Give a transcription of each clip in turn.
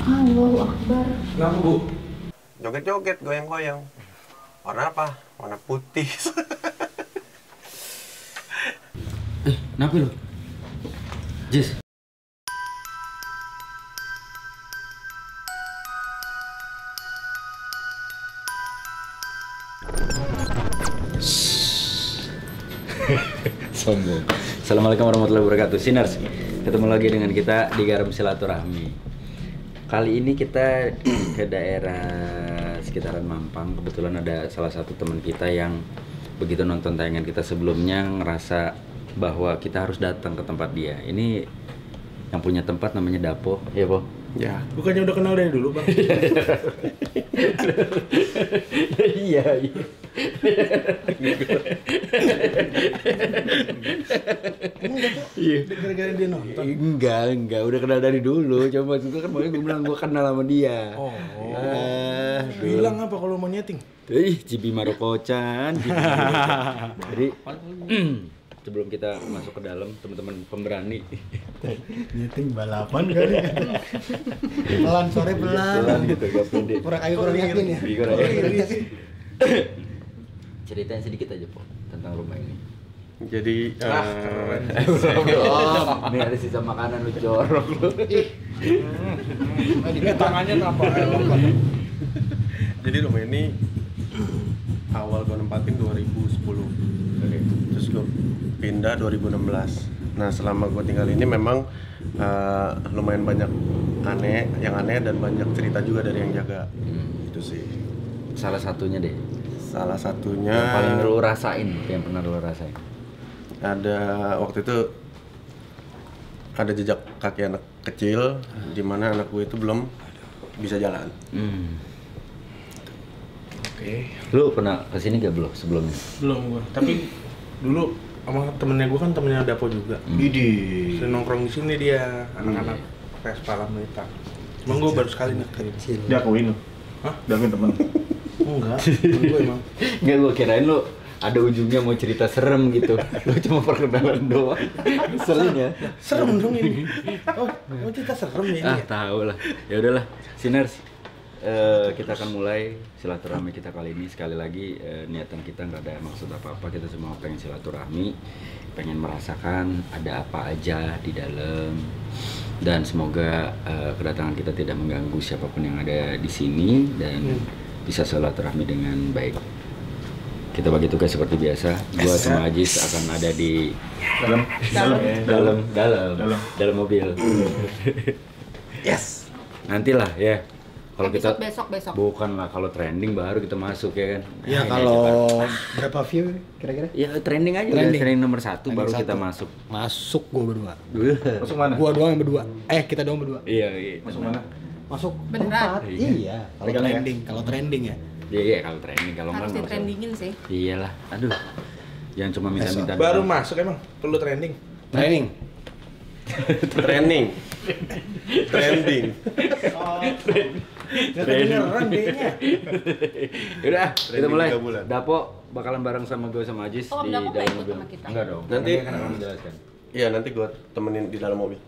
Allahu Akbar. Kenapa, Bu? Joget-joget, goyang-goyang. Warna apa? Warna putih. Kenapa lu? Jis. Sombong. Assalamualaikum warahmatullahi wabarakatuh. Sinners, ketemu lagi dengan kita di Garam Silaturahmi. Kali ini kita ke daerah sekitaran Mampang. Kebetulan ada salah satu teman kita yang begitu nonton tayangan kita sebelumnya ngerasa bahwa kita harus datang ke tempat dia. Ini yang punya tempat namanya Dapo, ya Po? Ya. Bukannya udah kenal dari dulu, Bang? Iya. Iya. Gara-gara dia nonton? Enggak, udah kenal dari dulu. Coba maksud gue kan gue bilang gue kenal sama dia. Oh. Bilang apa kalau mau nyeting? Cibi Marokocan. Jadi sebelum kita masuk ke dalam, teman-teman pemberani. Nyeting balapan kali ya. Pelan, sore pelan. Gitu, gak pede. Kurang yakin ya. Ceritain sedikit aja Po tentang rumah ini. Jadi, Ini ada sisa makanan lu jorok lu. Tangannya apa? jadi rumah ini awal gue nempatin 2010. Terus gue pindah 2016. Nah, selama gue tinggal ini memang lumayan banyak yang aneh dan banyak cerita juga dari yang jaga. Itu sih. Salah satunya deh. Salah satunya Yang paling lu rasain, yang pernah lu rasain. ada waktu itu ada jejak kaki anak kecil di mana anak gue itu belum bisa jalan. Oke. Lu pernah kesini gak belum sebelumnya? Belum gua. Tapi dulu sama temennya gua kan temennya Dapo juga. Idi. Sering nongkrong di sini dia, anak-anak Vespa Lamita. Cuma gua baru sekali nih kecil. Dia akuin lu. Hah? Dia akuin temen. Enggak, temen gua emang. Enggak, gua kirain lu ada ujungnya mau cerita serem gitu. Lu cuma perkenalan doang. Serem ya? Serem dong ini. Oh, mau cerita serem ya ini. Ah, tahu lah. Ya udahlah, Sinners. Kita akan mulai silaturahmi kita kali ini. Sekali lagi niatan kita nggak ada maksud apa-apa. Kita semua pengen silaturahmi, pengen merasakan ada apa aja di dalam, dan semoga kedatangan kita tidak mengganggu siapapun yang ada di sini dan bisa silaturahmi dengan baik. Kita bagi tugas seperti biasa. Gua sama Ajis akan ada di dalam mobil. Yes. Nantilah ya. Kalau kita besok. bukan lah, kalau trending baru kita masuk ya kan. Ya Nah, kalau ini berapa view kira-kira? aja, Pak. Ya trending aja, trending nomor 1 baru kita masuk. Masuk gua berdua. Masuk mana? Gua doang yang berdua. Kita doang berdua. Iya. Masuk mana? Masuk Beneran? 4. Iya. Kalau trending ya. Iya, kalau trending, kalau Harus enggak nggak usah. ditrendingin sih. Iyalah, aduh. Jangan cuma minta-minta. Baru doang. masuk emang perlu trending. Training. Training. Beneran deh-nya. Yaudah, kita Trending mulai. 3 bulan. Dapo bakalan bareng sama gue sama Ajis Oh, di Dapo nggak dalam ikut mobil. sama kita? Enggak dong. Nanti kan akan menjelaskan. Iya, nanti gue temenin di dalam mobil.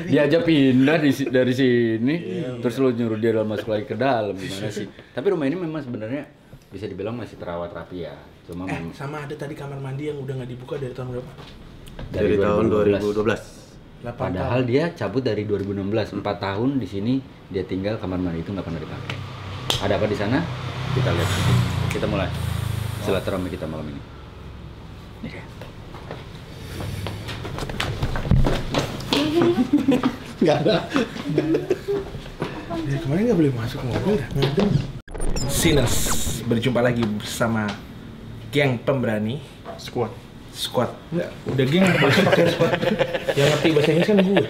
Dia aja pindah dari sini, terus lu nyuruh dia masuk lagi ke dalam, gimana sih? Tapi rumah ini memang sebenarnya bisa dibilang masih terawat rapi ya. Cuma memang Sama ada tadi kamar mandi yang udah nggak dibuka dari tahun berapa? Dari tahun 2012. 8 Padahal tahun. dia cabut dari 2016, 4 tahun di sini dia tinggal, kamar mandi itu nggak pernah dipakai. Ada apa di sana? Kita lihat. Kita mulai silaturahmi kita malam ini. Ini dia. Enggak ada. Dari kemarin nggak boleh masuk mobil dah. Ngadem. Sinners, berjumpa lagi bersama geng pemberani Squad. squad. Enggak, udah geng bahasa pakai squad. Yang ngerti bahasa Inggris kan gue.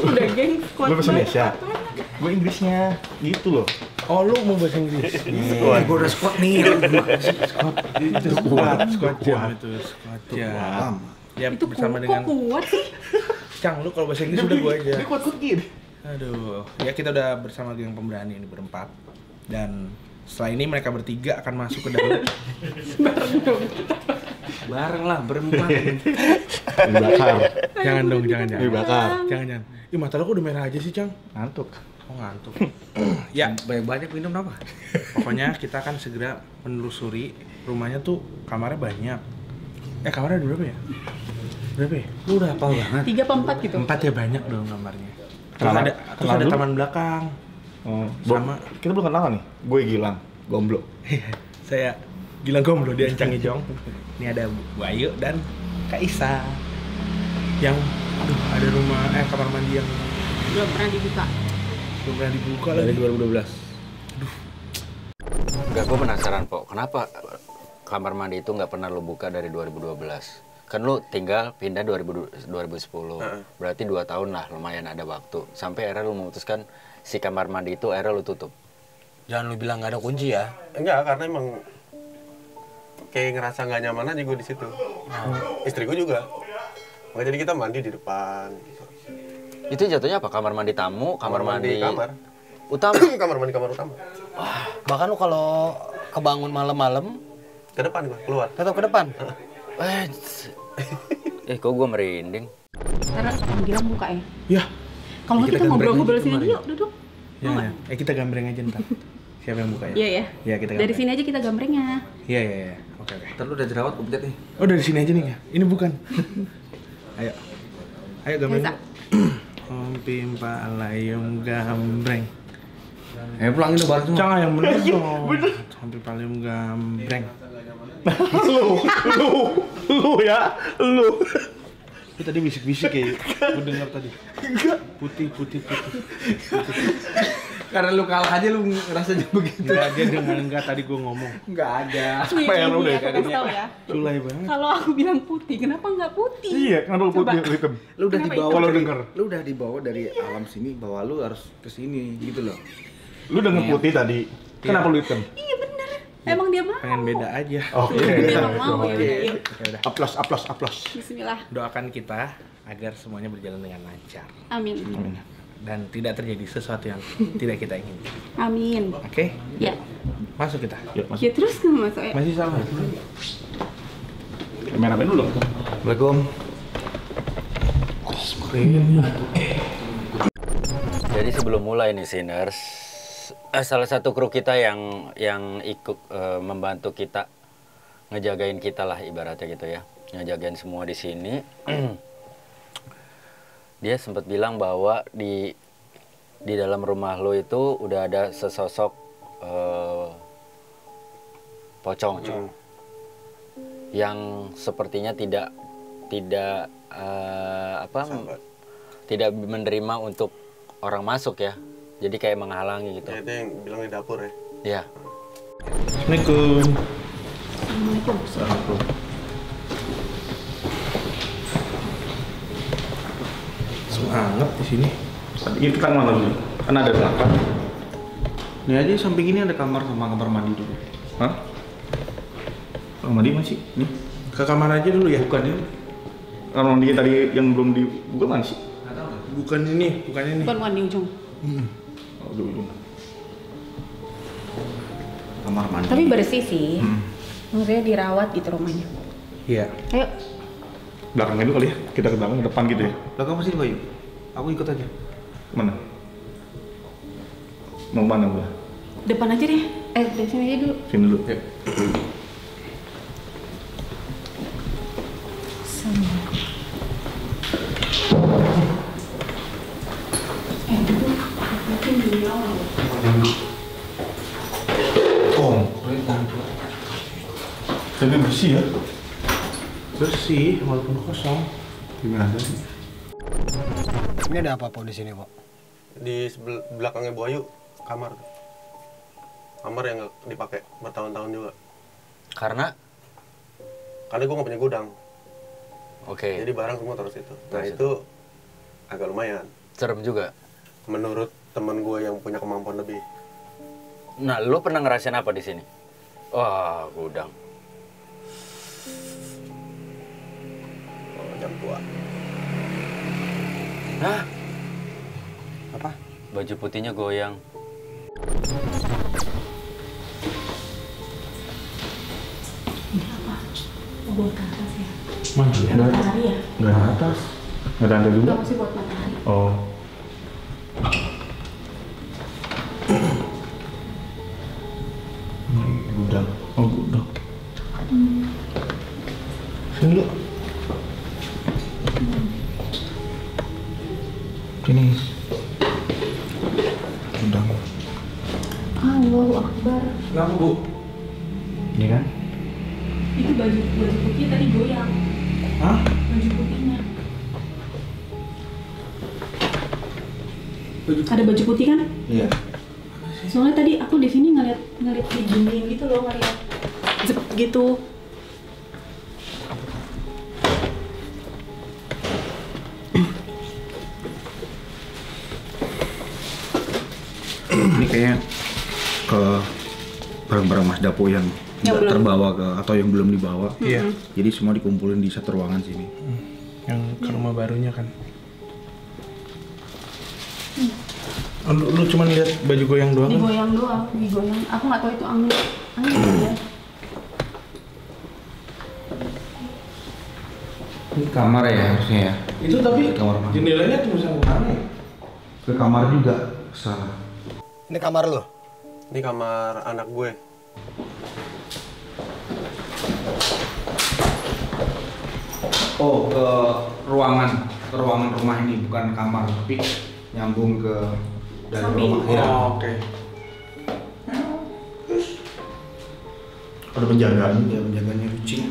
Udah geng squad. Gue bahasa Indonesia. Gue Inggrisnya gitu loh. Oh, lu mau bahasa Inggris? Gue udah squad nih. Itu squad jam itu squad jam. Ya Itu bersama kok dengan kuat sih? Cang, lu kalau bahasa Inggris udah gue aja. Dia kuat gini. Aduh, ya kita udah bersama geng pemberani ini berempat. Dan setelah ini mereka bertiga akan masuk ke dalam. Bareng lah berempat. Dibakar. Jangan dong, jangan. Dibakar. Jangan. Ih, mata lo kok udah merah aja sih, Cang? Ngantuk. Oh, ngantuk. Ya, banyak minum apa? Pokoknya kita akan segera menelusuri rumahnya tuh kamarnya banyak. Kamarnya ada berapa ya? Berapa ya? Lu udah hafal banget. 3 apa 4 gitu? 4 ya, banyak dong kamarnya. Terus Kamar- ada dulu? taman belakang. Oh, Sama. kita belum kenalan nih. Gue Gilang, Gomblo. Saya Gilang Gomblo di Ancang Ijong. Ini ada Bu Ayu dan Kak Isa. Yang ada rumah kamar mandi yang Belum pernah dibuka. belum pernah dibuka Dari lagi. 2012. Enggak, gue penasaran, Pok. Kenapa kamar mandi itu nggak pernah lo buka dari 2012? Kan lo tinggal pindah 2010. Berarti 2 tahun lah, lumayan ada waktu. Sampai akhirnya lo memutuskan si kamar mandi itu akhirnya lo tutup. Jangan lu bilang nggak ada kunci ya. Enggak, karena emang kayak ngerasa nggak nyaman aja gue di situ. Istri gue juga. Makanya jadi kita mandi di depan. Gitu. Itu jatuhnya apa? Kamar mandi tamu, kamar mandi kamar. utama. kamar mandi kamar utama. Bahkan lu kalau kebangun malam-malam Ke depan gue keluar. tetap ke depan. Kok gue merinding. Karena Gilang buka ya. Ya. Kalau nggak Kita kita gambreng ngobrol-ngobrol aja sini kemarin. dulu, yuk duduk. Ya, ya. Kita gambreng aja ntar. Siapa yang buka ya? Iya ya. Iya, kita Dari gambreng. sini aja kita gambrengnya. Iya, iya, iya. Oke. Ntar lu udah jerawat komplit nih. Oh, dari sini aja nih ya? Ini bukan. Ayo. Ayo gambreng. Bisa. Om Pimpa Layung Gambreng. Pulangin lo bareng semua. Jangan yang bener dong. Om Pimpa Layung Gambreng. Lu ya, lu. Itu tadi bisik-bisik ya. Gue dengar tadi. Putih. Karena lu kalah aja lu rasanya begitu. Enggak, dia dengar enggak tadi gue ngomong. Enggak ada. Nih, PR udah aku kasih tahu ya. Sulai banget. Kalau aku bilang putih, kenapa nggak putih? Iya, kenapa lu putih Coba. hitam? Lu udah Kenapa dibawa itu? Kalau dari, denger. lu udah dibawa dari alam sini bahwa lu harus ke sini gitu loh. Lu denger putih tadi. Kenapa lu hitam? Iya bener. Emang dia mau. Pengen beda aja. Oke. Dia emang mau ya. Oke. udah, yuk. Oke, udah. Aplos. Bismillah. Doakan kita agar semuanya berjalan dengan lancar Amin. Amin. dan tidak terjadi sesuatu yang tidak kita inginkan. Amin. Oke? Ya. Masuk kita. Yuk, masuk. Ya terus nggak masuk ya. Masih salah. Kameramen dulu. Assalamualaikum. Jadi sebelum mulai nih Sinners, salah satu kru kita yang ikut membantu kita ngejagain kita lah ibaratnya gitu ya, ngejagain semua di sini. Dia sempat bilang bahwa di dalam rumah lo itu udah ada sesosok pocong yang sepertinya tidak tidak menerima untuk orang masuk ya, jadi kayak menghalangi gitu. Ya, itu yang bilang di dapur ya. Ya. Assalamualaikum. Assalamualaikum. Semangat di sini. Itu kan mana dulu? Kan ada 8. Ini aja samping ini ada kamar sama kamar mandi dulu. Hah? Kamar mandi masih? Nih. Ke kamar aja dulu ya. Bukan ya? Kamar mandi tadi yang belum dibuka mana sih? Bukan ini. Bukan Wan di ujung. Oh, dulu. Kamar mandi. Tapi bersih sih. Maksudnya dirawat gitu rumahnya. Iya. Ayo. Belakangnya dulu kali ya? Kita ke belakang, ke depan gitu ya? Belakang masih Bayu. Aku ikut aja. Mana? Mau mana gua? Depan aja deh. Dari sini aja dulu. Sini dulu. Ya. Oh, tapi bersih ya? Bersih walaupun kosong. Gimana sih? Ini ada apa di sini, Pak? Di belakangnya Bu Ayu kamar. Kamar yang nggak dipakai bertahun-tahun juga. Karena Karena gue nggak punya gudang. oke, Jadi barang semua taruh situ. Nah Taruh itu agak lumayan. serem juga. Menurut temen gue yang punya kemampuan lebih. Nah, lu pernah ngerasain apa di sini? Wah, gudang. Oh, jam tua. Hah? Apa? Baju putihnya goyang. buat ke atas ya. Mana? Matahari ya? Nggak ada atas. Nggak ada lantai dua. Enggak masih buat matahari. Oh. Ini gudang. Oh gudang. Sini lu. Sini. Gudang. Allahu Akbar. Kenapa Bu? Ini kan? Itu baju putih tadi goyang. Hah? Baju putihnya. Ada baju putih kan? Iya. Soalnya tadi aku di sini ngeliat di dinding gitu loh, ngeliat zep gitu. Ini kayaknya ke barang-barang Mas Dapo yang nggak belum. terbawa ke atau yang belum dibawa. Iya. Jadi semua dikumpulin di satu ruangan sini. Yang ke rumah barunya kan. Oh, lu cuma lihat baju goyang doang kan? Digoyang doang, digoyang. Aku nggak tahu itu angin ya. Ini kamar ya harusnya ya. Itu tapi Kamar mandi. jendelanya tembus ke mana ya? Ke kamar juga sana. Ini kamar lo? Ini kamar anak gue. Oh, ke ruangan rumah ini bukan kamar tapi nyambung ke dalam Samping. rumah ya. Oh, oke. Ada penjaganya, dia penjaganya kucing.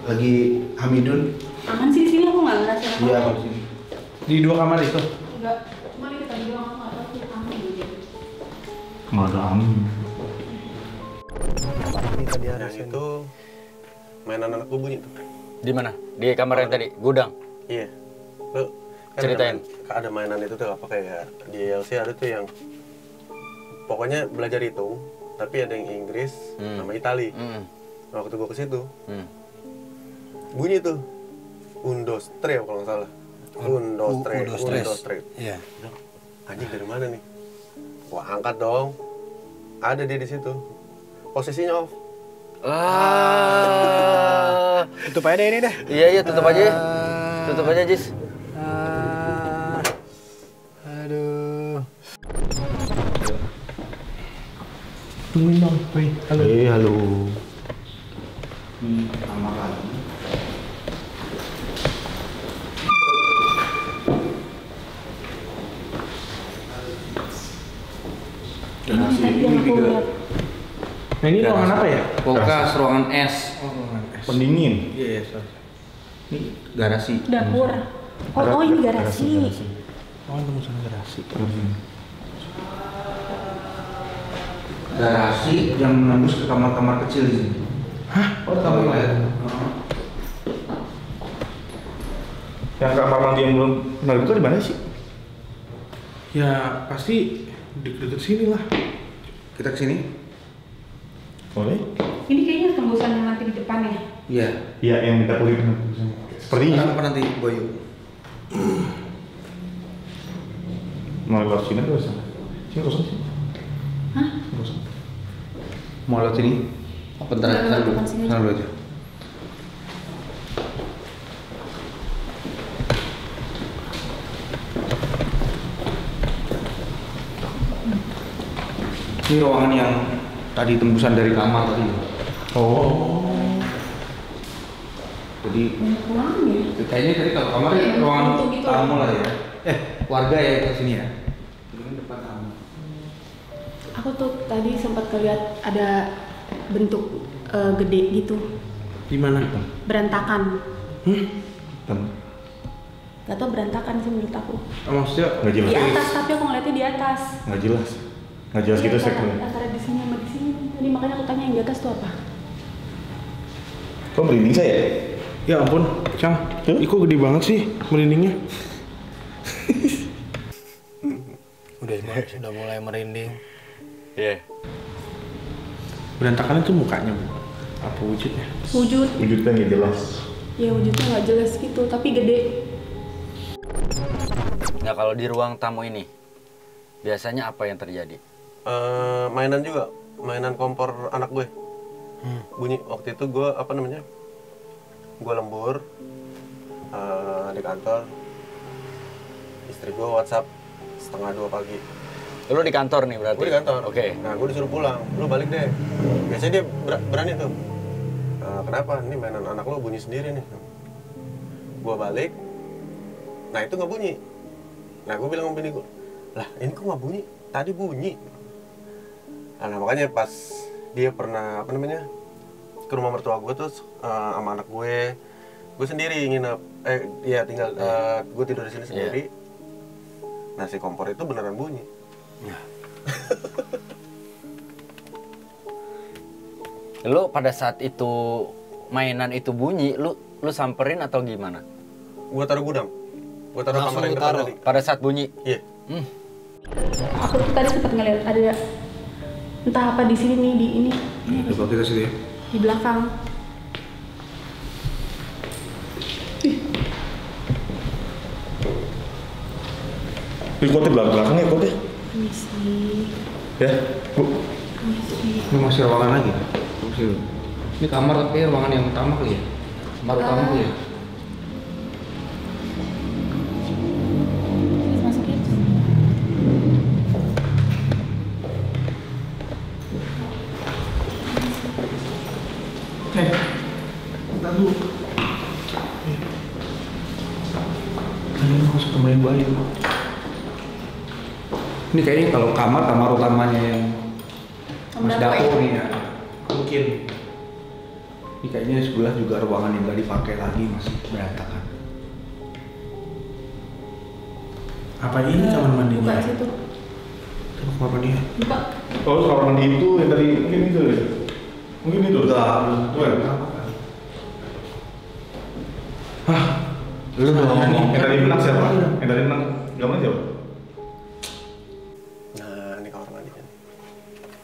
Lagi Hamidun. Aman sih di sini, aku nggak ngerasa apa-apa. Iya, di sini. Di 2 kamar itu. Enggak, cuma ini tadi doang aku nggak tahu sih angin gitu. Nggak ada angin. Ini tadi ada Yang itu mainan anak gue bunyi tuh. Di mana? Di kamar yang tadi, gudang. Iya. Lu kan Ceritain. ada mainan itu tuh apa kayak di LC ada tuh yang pokoknya belajar hitung tapi ada yang Inggris sama Itali. Waktu gue ke situ bunyi tuh Undos Tre kalau nggak salah. Undos Tre. Iya. Anjing dari mana nih? Wah angkat dong. Ada dia di situ. Posisinya off. Tutup aja deh ini deh. Iya, tutup aja. Tutup aja, Jis. Aduh. Tungguin dong, Wei. Halo. Halo. Ini kamar lagi. Tadi yang aku lihat. Nah ini ruangan apa ya? Kulkas, ruangan es. Oh, ruangan es. Pendingin. Iya, iya, sorry. Ini garasi. Dapur. Oh ini garasi. Oh, tembusan garasi. Garasi yang menembus ke kamar-kamar kecil di sini. Hah? Oh, kamar lain. Yang kamar mandi yang belum benar itu di mana sih? Ya pasti deket-deket sini lah. Kita ke sini? Boleh? Ini kayaknya tembusan yang nanti di depan ya. Iya. Iya, yang minta kulit. Sepertinya. Apa nanti Boyu? Mau lewat sini atau sana? Sini kosong sih. Hah? Kosong. Mau lewat sini? Apa ntar Nggak, sana dulu? depan sini aja. Sana dulu aja. Ini ruangan yang tadi tembusan dari kamar tadi. Oh. Jadi Banyak ruangan ya. kayaknya tadi kalau kamar Kayak ruangan bentuk gitu. tamu lah ya. Warga ya ke sini ya. Ini kan depan tamu. Aku tuh tadi sempat kelihat ada bentuk gede gitu, Di mana? berantakan. Tem. Gak tau berantakan sih menurut aku. Oh, maksudnya Nggak Di jelas. atas tapi aku ngeliatnya di atas. Nggak jelas. Nggak jelas gitu Iya, sih. antara di sini sama di sini. Tadi makanya aku tanya yang di atas tuh apa? Kok merinding saya? ya ampun, Cang. Ih, kok gede banget sih merindingnya? Udah mulai merinding. Iya. Berantakan itu mukanya, Bu. Apa wujudnya? Wujud, Wujudnya nggak jelas. ya wujudnya nggak jelas gitu, tapi gede. Nah, kalau di ruang tamu ini biasanya apa yang terjadi? Mainan juga, mainan kompor anak gue. Bunyi waktu itu gue apa namanya? gue lembur di kantor, istri gue WhatsApp 1:30 pagi. Lu di kantor nih berarti? Gue di kantor. Oke. Nah, gue disuruh pulang. Lu balik deh. Biasanya dia berani tuh. Kenapa? Ini mainan anak lo bunyi sendiri nih. Gue balik. Nah, itu nggak bunyi. Nah, gue bilang sama bini gue, lah ini kok nggak bunyi? Tadi bunyi. Nah, makanya pas dia pernah, ke rumah mertua gue tuh sama anak gue sendiri nginep. Tinggal, gue tidur di sini sendiri. Nah, si kompor itu beneran bunyi. Lu pada saat itu mainan itu bunyi, lu samperin atau gimana? Gua taruh gudang. Gua taruh kamar yang depan tadi. Pada saat bunyi? Iya. Aku tuh tadi sempat ngeliat ada entah apa di sini nih, di ini. Coba kita sini ya. Di belakang. Ikutnya belakangnya ikutnya. Permisi. Ya, Bu. Permisi. Ini masih ruangan lagi. Ini kamar tapi ruangan yang utama kali ya? Kamar utama kali ya? Masuk ya. Bentar dulu. Ini masuk temenin Bayu. Ini kayaknya kalau kamar utamanya yang Mas dapur nih ya. Mungkin. Ini kayaknya sebelah juga ruangan yang nggak dipakai lagi, masih berantakan. Apa ini kamar mandinya? Buka situ. Coba kamar mandi. Buka. Oh, kamar mandi itu yang tadi mungkin itu ya? Mungkin itu. Enggak, Oh, ya. Hah? Lu udah ngomong. Yang tadi menang siapa? Yang tadi menang gambar siapa? Nah, ini kamar mandinya.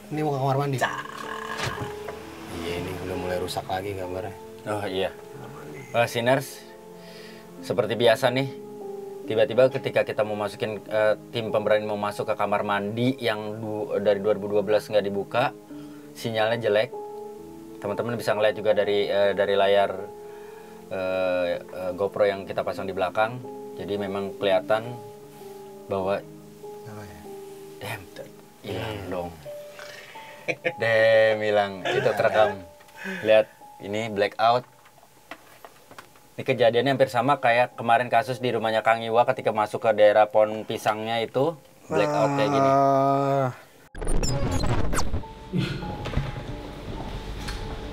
Ini mau ke kamar mandi. Iya, ini udah mulai rusak lagi gambarnya. Oh iya. Sinners, seperti biasa nih, tiba-tiba ketika kita mau masukin tim pemberani mau masuk ke kamar mandi yang dari 2012 nggak dibuka, sinyalnya jelek. Teman-teman bisa ngeliat juga dari layar GoPro yang kita pasang di belakang. Jadi memang kelihatan bahwa hilang dong. Hilang. Itu terekam. Lihat ini blackout. Ini kejadiannya hampir sama kayak kemarin kasus di rumahnya Kang Iwa ketika masuk ke daerah pohon pisangnya itu blackout kayak gini.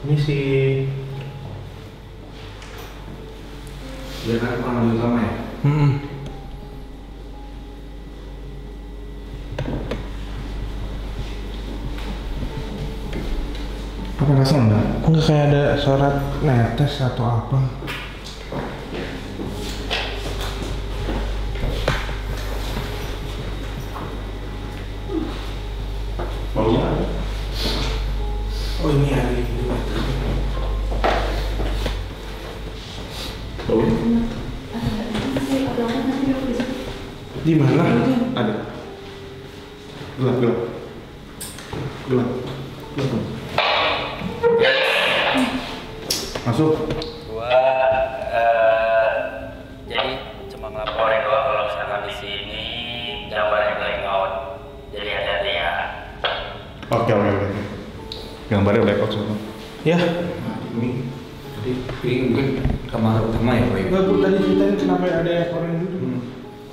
Ini si Biar kan ruangan utama ya? Apa rasa enggak? Enggak kayak ada surat netes atau apa? Baunya ada. Oh ini ada di situ. Baunya? Di mana? Ada. Gelap. Gelap. Masuk. Gua jadi cuma ngelaporin doang kalau misalkan di sini gambarnya blackout. Jadi hati-hati ya. Oke. Gambarnya blackout semua. Ya. Ini mungkin kamar utama ya, Pak? Enggak, Bu tadi ceritain kenapa ada orang duduk.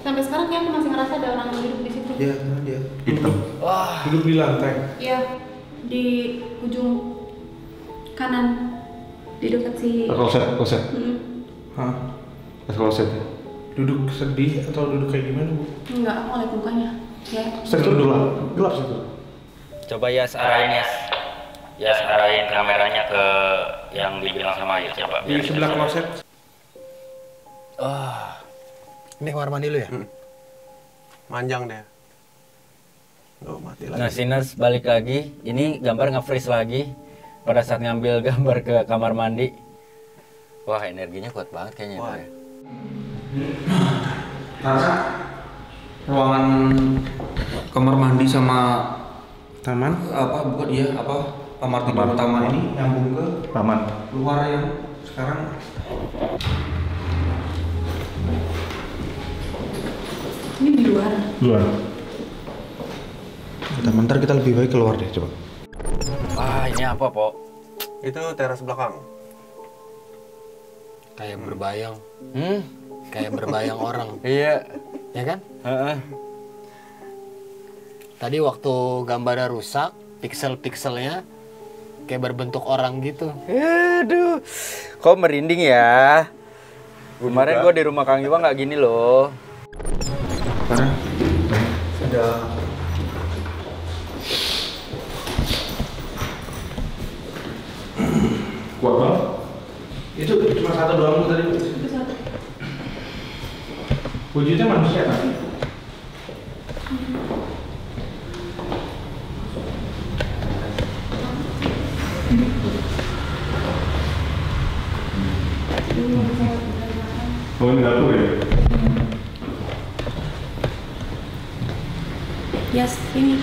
Sampai sekarang kayak aku masih ngerasa ada orang yang duduk di situ. Dia, karena dia. Hitam. Duduk di lantai. Iya, di ujung kanan, di dekat si. Kloset. Hah? Kloset ya. Duduk sedih atau duduk kayak gimana, Bu? Enggak, aku ngeliat mukanya. Ya. Situ gelap situ. Coba Yas arahin Yas arahin kameranya ke yang dibilang sama Ayu coba. Di sebelah kloset. Ini kamar mandi lu ya? Manjang deh. Loh, mati lagi. Nah, Sinners balik lagi. Ini gambar nge-freeze lagi pada saat ngambil gambar ke kamar mandi. Wah, energinya kuat banget kayaknya. Wah. Ya. Karena ruangan kamar mandi sama Taman. kamar tidur utama ini nyambung ke Taman. luar yang sekarang Ini di luar. Luar. Bentar kita lebih baik keluar deh coba. Ah, ini apa, Po? Itu teras belakang. Kayak berbayang. Kayak berbayang orang. Iya. Ya kan? Heeh. Tadi waktu gambarnya rusak, pixel-pixelnya kayak berbentuk orang gitu. Aduh, kok merinding ya? Kemarin gue di rumah Kang Iwa nggak gini loh. Karena sudah kuat banget. Itu cuma satu doang tadi. Itu satu. Wujudnya manusia kan? oh ini dapur ya? Yes, ini.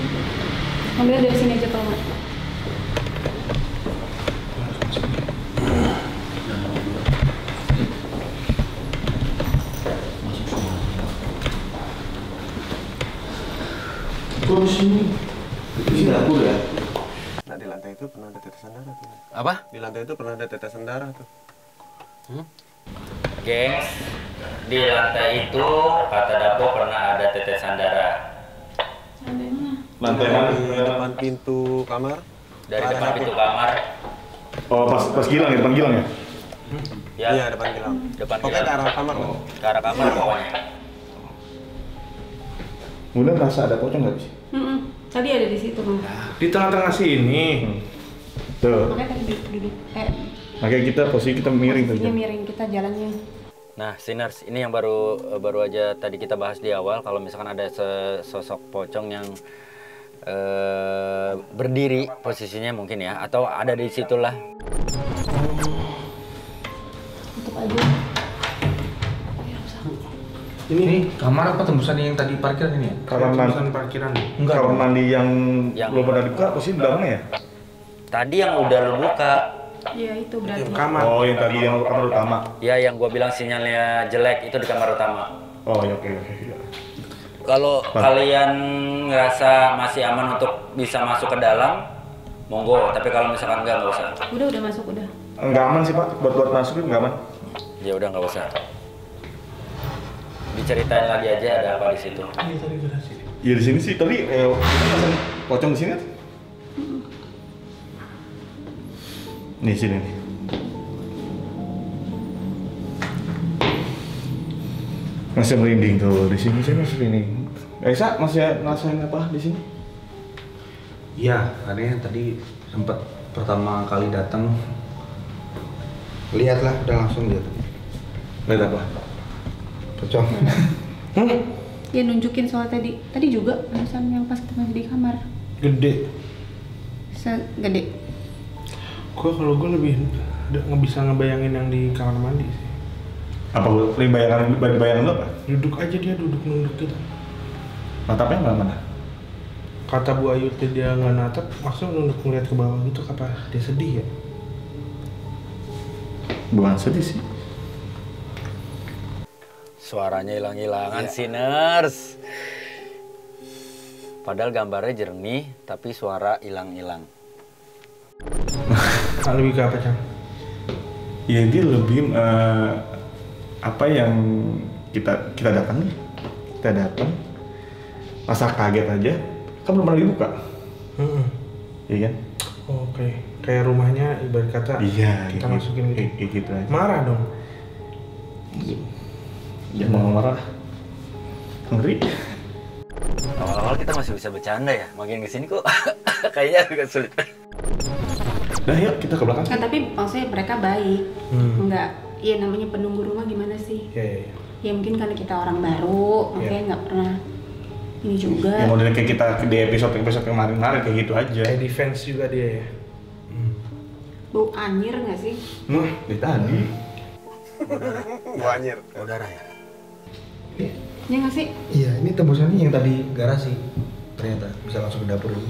Ambil dari sini aja kalau nggak. Kok di sini? Di dapur ya? Nah di lantai itu pernah ada tetesan darah tuh. Apa? Di lantai itu pernah ada tetesan darah tuh. Gengs, di lantai itu kata Dapo pernah ada tetesan darah. Sampai mana? Lantai Di mana? depan pintu kamar. Dari Ada depan dapur. pintu kamar. Oh pas Gilang ya, depan Gilang ya? Ya, Iya depan Gilang. depan Pokoknya ke Gilang. arah kamar kan. Ke arah kamar pokoknya. Bunda merasa ada pocong nggak sih? Tadi ada di situ kan. Di tengah-tengah sini. Tuh. Makanya tadi duduk. Makanya kita posisi kita miring Posisinya saja. miring kita jalannya. Nah, Sinners, ini yang baru aja tadi kita bahas di awal. Kalau misalkan ada sosok pocong yang berdiri posisinya mungkin ya, atau ada di situlah. Tutup aja. Ini kamar apa tembusan yang tadi parkiran ini ya? Kamar tembusan parkiran. Enggak, kamar mandi yang Yang- belum pernah dibuka, posisi di dalamnya ya? Tadi yang udah lu buka, Iya itu berarti. Kamar. Oh, yang tadi yang kamar utama. ya yang gua bilang sinyalnya jelek itu di kamar utama. Oh, ya oke oke. Ya. Kalau kalian ngerasa masih aman untuk bisa masuk ke dalam, monggo. Tapi kalau misalkan enggak usah. Udah masuk udah. Enggak aman sih Pak, buat masukin enggak aman. Ya udah nggak usah. Diceritain lagi aja ada apa di situ. Ini tadi udah sini. Ya di sini sih tadi kita pasang pocong di sini kan? Nih sini nih. Masih merinding tuh di sini saya masih merinding. Esa masih ngerasain apa di sini? Iya, karena tadi sempat pertama kali datang lihatlah udah langsung lihat. Lihat apa? Pocong. Ya nunjukin soal tadi. Tadi juga barusan yang pas kita masih di kamar. Gede. Segede. Kalau gue lebih nggak bisa ngebayangin yang di kamar mandi sih. Apa bayangan lu apa? Duduk aja dia duduk nunduk gitu. Natapnya mana? Kata Bu Ayu tuh dia nggak natap, maksudnya nunduk ngeliat ke bawah gitu, apa dia sedih ya? Bukan sedih sih. Suaranya hilang-hilangan, Sinners. Padahal gambarnya jernih, tapi suara hilang-hilang. Lebih ke apa, Cang? Ya dia lebih apa yang kita datang nih. Kita datang masa kaget aja, kan belum pernah dibuka. Iya kan? Oke, kayak rumahnya ibarat kata Iya, kita gitu. masukin gitu. Gitu aja. Marah dong. Jangan marah. Ngeri. Awal-awal kita masih bisa bercanda ya, makin kesini kok kayaknya agak sulit. Dah yuk kita ke belakang. Kan tapi maksudnya mereka baik. Enggak. Iya namanya penunggu rumah gimana sih? Iya. Ya mungkin karena kita orang baru, makanya nggak pernah ini juga. Ya modelnya kayak kita di episode kemarin-kemarin kayak gitu aja. Kayak defense juga dia ya. Bau anjir nggak sih? Dari tadi. Banjir. Udara ya. Ya nggak sih? Iya, ini tembusannya yang tadi garasi. Ternyata bisa langsung ke dapur dulu.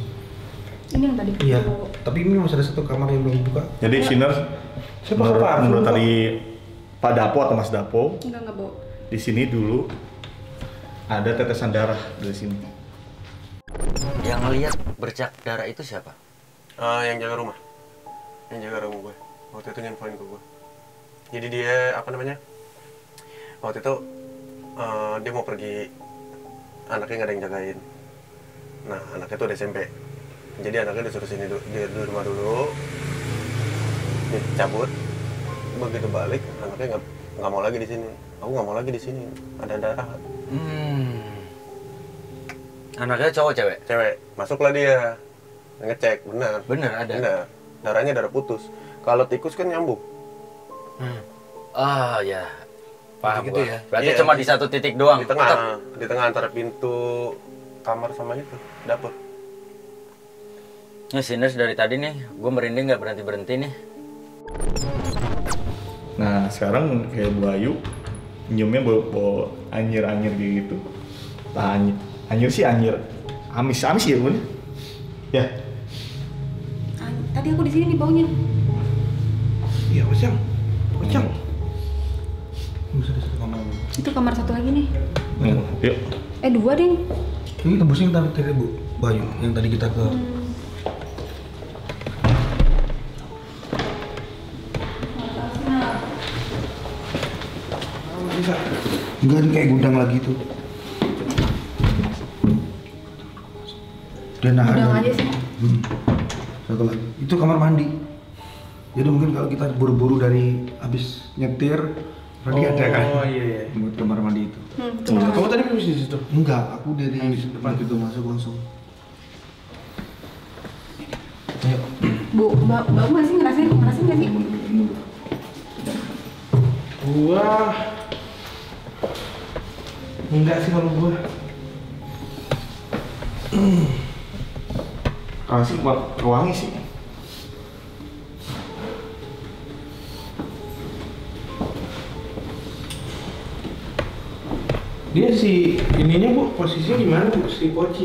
Ini yang tadi. Iya. Tapi ini masih ada satu kamar yang belum dibuka. Jadi Sinners Siapa parfum? Menurut tadi Pak Dapo atau Mas Dapo, Enggak bau. di sini dulu ada tetesan darah dari sini. Yang ngeliat bercak darah itu siapa? Yang jaga rumah. Yang jaga rumah gue. Waktu itu nginfoin ke gue. Jadi dia apa namanya? Waktu itu dia mau pergi, anaknya nggak ada yang jagain. Nah anaknya tuh udah SMP. Jadi anaknya disuruh sini dia di rumah dulu. Dia cabut. Begitu balik, anaknya nggak mau lagi di sini. Aku nggak mau lagi di sini. Ada darah. Anaknya cowok cewek? Cewek. Masuklah dia. Ngecek, benar. Bener ada? Benar. Darahnya darah putus. Kalau tikus kan nyambung. Ah ya, paham Gitu gua. ya? Berarti Iya, cuma di satu titik doang? Di tengah antara pintu kamar sama itu, dapur. Ya Sinners, dari tadi nih, gue merinding nggak berhenti-berhenti nih. Nah sekarang kayak Bu Ayu nyiumnya bau anyir-anyir gitu. Nah, anyir sih anyir, amis ya bun. Ya. Tadi aku di sini nih baunya. Iya, Ocang. Bisa di satu kamar. Itu kamar satu lagi nih. Yuk. 2 deh. Ini tembusnya yang tadi Bu Bayu, yang tadi kita ke bisa. Enggak, ini kayak gudang lagi tuh. Dan Gudang aja sih. Satu lagi. Itu kamar mandi. Jadi mungkin kalau kita buru-buru dari habis nyetir, tadi ada kan? Oh iya. Buat kamar mandi itu. Kamu tadi habis di situ. Enggak, aku dari depan itu masuk langsung. Ayo. Bau nggak sih ngerasain nggak sih? Gua enggak sih kalau gua. Kalau sih buat wangi sih. Dia si ininya Bu, posisinya gimana Bu? Si Poci.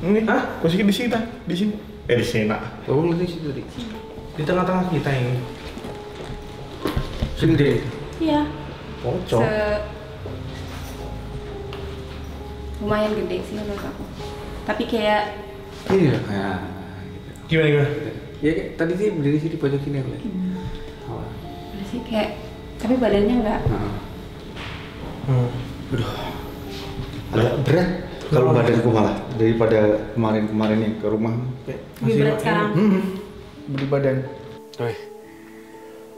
Ini posisi di sini di sini. Di sini nak. Oh, di situ tadi. Di tengah-tengah kita ini. Segede. Iya. Pocong. Lumayan gede sih menurut aku. Tapi kayak Iya. Nah, gitu. Gimana? Ya kayak tadi sih berdiri sih di pojok sini aku lihat. ada sih kayak tapi badannya nggak. Agak berat kalau badanku malah daripada kemarin yang ke rumah. Lebih berat sekarang. Beri badan. Wih,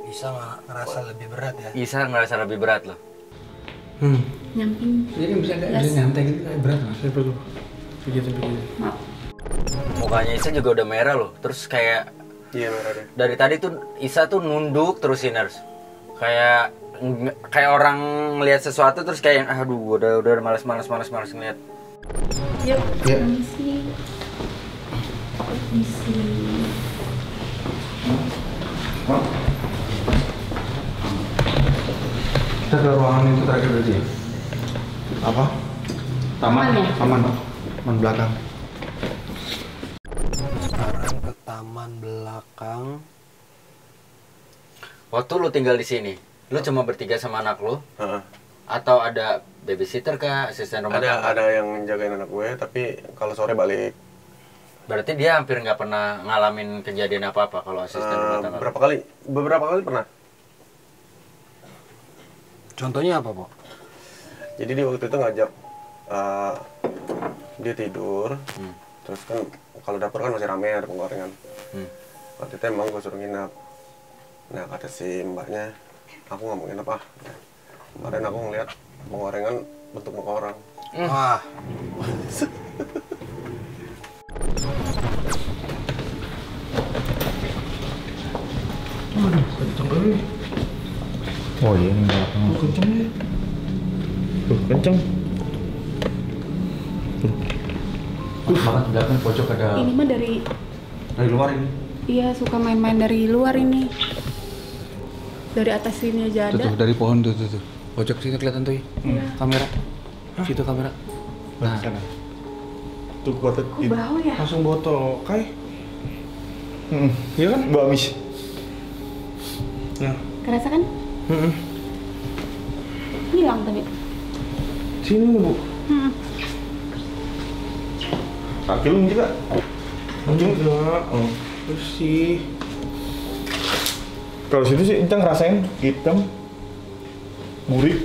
Bisa ngerasa lebih berat ya. Isa ngerasa lebih berat loh. Nyamping. Jadi bisa nggak Yes. bisa nyantai gitu kayak berat mas. Siapa tuh? Begitu. Maaf. Mukanya Isa juga udah merah loh. Terus kayak Iya merah deh. dari tadi tuh Isa tuh nunduk terus Sinners. Kayak orang ngelihat sesuatu terus kayak aduh udah malas ngeliat. Yuk. Ya. Permisi. Kita ke ruangan itu terakhir berarti ya? Apa? Taman ya? Taman belakang. Sekarang ke taman belakang. Waktu lu tinggal di sini, lu cuma bertiga sama anak lu? Heeh. Atau ada babysitter kah, asisten rumah tangga? Ada yang jagain anak gue, tapi kalau sore balik. Berarti dia hampir nggak pernah ngalamin kejadian apa-apa kalau asisten rumah tangga? Beberapa kali pernah. Contohnya apa, Pak? Jadi dia waktu itu ngajak dia tidur, terus kan kalau dapur kan masih rame ada penggorengan. Waktu itu emang gue suruh nginep. Nah kata si mbaknya, aku nggak mau nginep ah. Kemarin aku ngeliat penggorengan bentuk muka orang. Wah. Waduh, kenceng kali. Oh iya ini belakang. Kenceng ya. Tuh kenceng. Banget belakang pojok ada Ini mah dari luar ini. iya suka main-main dari luar ini. Dari atas sini aja ada. Tuh dari pohon tuh. Pojok sini kelihatan tuh. Kamera. Situ kamera. Nah, sana. Tuh kotak Kok bau ya? Langsung botol, kai. Iya kan? Mbak Amis. Nah. Kerasa kan? Hilang tadi. Sini nih, Bu. Kaki lu juga. Enggak. Oh, bersih. Kalau situ sih Encang ngerasain hitam, burik,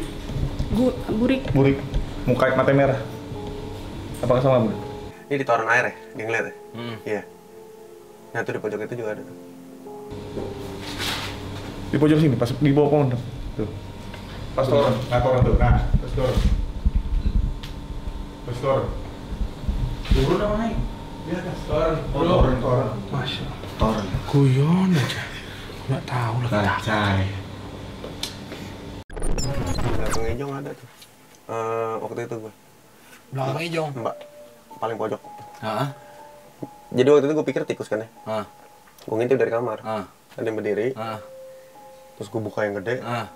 Burik. muka mata merah. Apakah sama, Bu? Ini di toren air ya, dia ngeliat ya? Iya. Nah tuh di pojok itu juga ada tuh. Di pojok sini, pas di bawah pohon tuh. Pas toren, tuh. Nah, pas toren. Turun apa naik? Di atas toren. Toren. Masya Allah. Toren. Guyon aja. Nggak tahu lah. Cai. Belakang hijau ada tuh. Waktu itu gua. Belakang hijau. Mbak, paling pojok. Heeh. Jadi waktu itu gue pikir tikus kan ya. Heeh. Gue ngintip dari kamar. Heeh. Ada yang berdiri. Heeh. Terus gue buka yang gede. Heeh.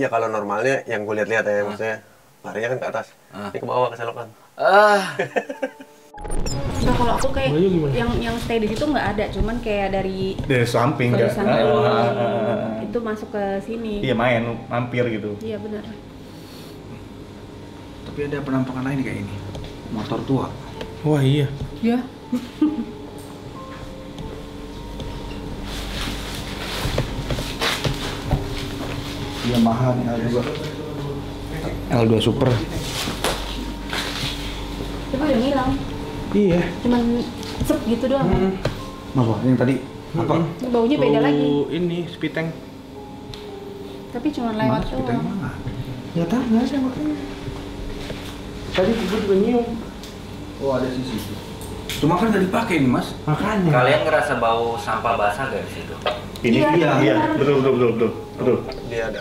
Ya kalau normalnya yang gue lihat-lihat ya, maksudnya larinya kan ke atas. Ini ke bawah ke selokan. Nah kalau aku kayak Bayu gimana? yang stay di situ nggak ada, cuman kayak dari Samping kan. samping itu masuk ke sini. Iya main, mampir gitu. Iya benar. Tapi ada penampakan lain kayak ini. Motor tua. Wah iya. Ya. Yamaha nih L2 Super. Tapi udah ngilang. Iya. Cuman sep gitu doang. Apa? Yang tadi apa? Baunya beda lagi. Ini spiteng. Tapi cuma lewat Mana kita doang. mana? Nggak tahu nggak ada makanya. Tadi gue juga nyium. Oh ada sisi. Cuma kan nggak dipakai nih mas. Makanya. Kalian ngerasa bau sampah basah gak di situ? Ini iya, betul. Dia ada.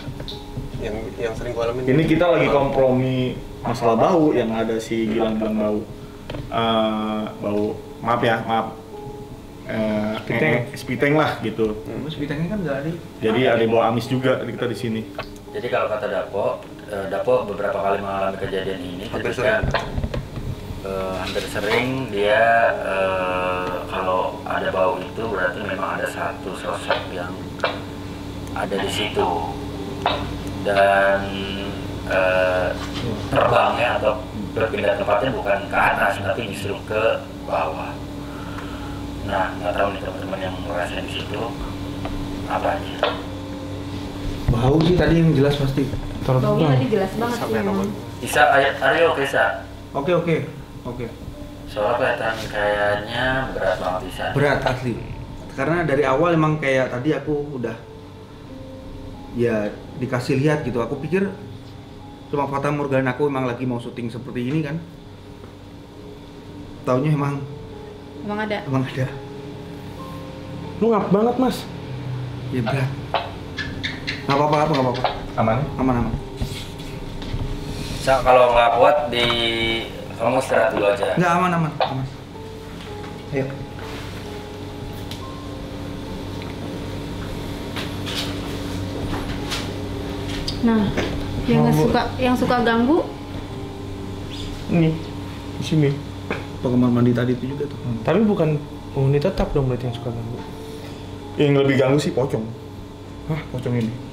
Yang sering gue alamin. Ini kita lagi kompromi masalah bau yang ada si Gilang bilang bau. Maaf. Spiteng lah gitu. Mas bidangnya kan nggak ada. Jadi ada bau amis juga kita di sini. Jadi kalau kata Dapo beberapa kali mengalami kejadian ini Hampir ketika hampir sering dia kalau ada bau itu berarti memang ada satu sosok yang ada di situ dan terbangnya atau berpindah tempatnya bukan ke atas tapi justru ke bawah. Nah, nggak tahu nih teman-teman yang ngerasain di situ apa aja. Bau sih tadi yang jelas pasti. Baunya tadi jelas banget sih Sampai memang. Bisa Aryo oke Sa? Oke. Soalnya kelihatan kayaknya berat banget bisa. Berat asli. Karena dari awal emang kayak tadi aku udah ya dikasih lihat gitu. Aku pikir cuma fata morgana, aku emang lagi mau syuting seperti ini kan. Taunya emang ada. Lu ngap banget mas. Ya berat. Nggak apa-apa. Aman. Sa, kalau nggak kuat kamu istirahat dulu aja. Nggak aman. Ayo. Nah, yang suka ganggu Ini di sini. Kamar mandi tadi itu juga tuh. Tapi bukan penghuni tetap dong berarti yang suka ganggu. Yang lebih ganggu sih pocong. Hah? Pocong ini.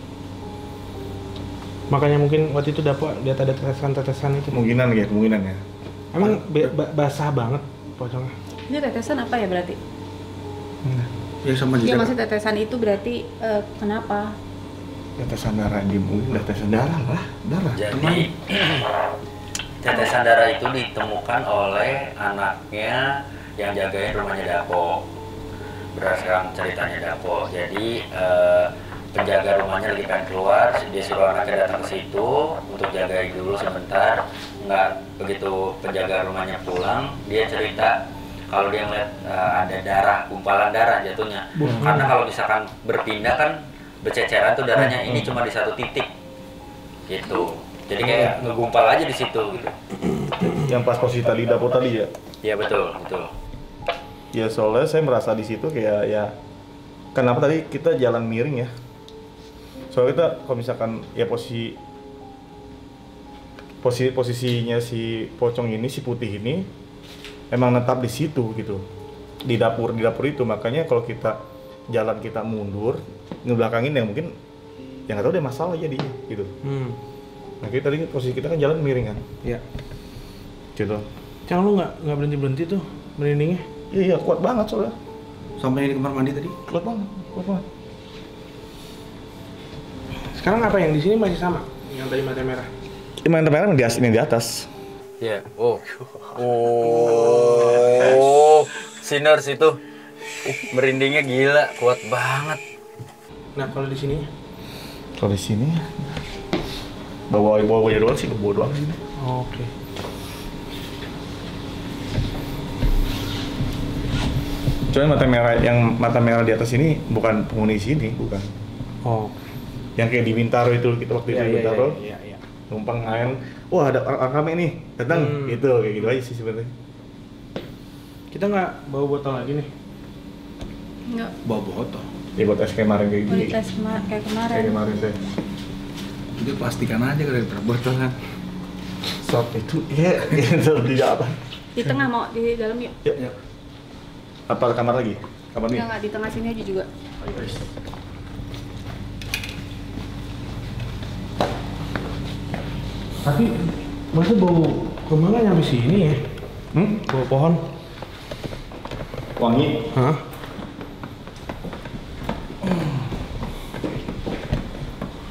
Makanya mungkin waktu itu dapat lihat ada tetesan itu. Kemungkinan ya. Emang basah banget pocongnya. ini tetesan apa ya berarti? Ya sama Iya juga. maksud tetesan itu berarti kenapa? Tetesan darah aja mungkin tetesan darah lah. Jadi tetesan darah itu ditemukan oleh anaknya yang jagain rumahnya Dapo. Berdasarkan ceritanya Dapo. Jadi penjaga rumahnya lagi pengen keluar, dia suruh anaknya datang ke situ untuk jagain dulu sebentar. Nggak begitu penjaga rumahnya pulang, dia cerita kalau dia ngeliat ada darah, gumpalan darah jatuhnya. Karena kalau misalkan berpindah kan berceceran tuh darahnya, ini cuma di satu titik gitu. Jadi kayak ngegumpal aja di situ gitu. Yang pas posisi tadi dapur tadi ya. Iya betul. Ya soalnya saya merasa di situ kayak ya kenapa tadi kita jalan miring ya. Soalnya kita kalau misalkan ya posisinya si pocong ini, si putih ini emang netap di situ gitu. Di dapur itu, makanya kalau kita jalan kita mundur, ngebelakangin yang mungkin yang nggak tahu deh masalah jadinya gitu. Nah kita tadi posisi kita kan jalan miring kan. Iya. Gitu. Cang lu nggak berhenti tuh merindingnya? Iya kuat banget soalnya. Sampai di kamar mandi tadi. Kuat banget. Sekarang apa yang di sini masih sama? Yang tadi mata merah? Mata merah yang di atas. Iya. Oh, Sinners itu merindingnya gila, kuat banget. Nah kalau di sini? Kalau di sini bawa doang sih, bawa doang sini. Oke. Cuman mata merah di atas ini bukan penghuni sini, bukan. Oh. Yang kayak di Bintaro itu kita waktu itu di Bintaro. Iya. Numpang main, wah ada orang kami nih datang, gitu kayak gitu aja sih sebenarnya. Kita nggak bawa botol lagi nih? Enggak. Bawa botol. Ya buat es kemarin kayak Beli gini. tes kayak kemarin. Kayak kemarin saya. Itu pastikan aja kalau ada botol kan. Shot itu, ya itu di apa? Di tengah mau di dalam yuk. Ya. Apa kamar lagi? Kamar ini? Enggak, di tengah sini aja juga. Ayo. Tapi masa bau kemana nyampe sini ya? Bau pohon? Wangi? Hah?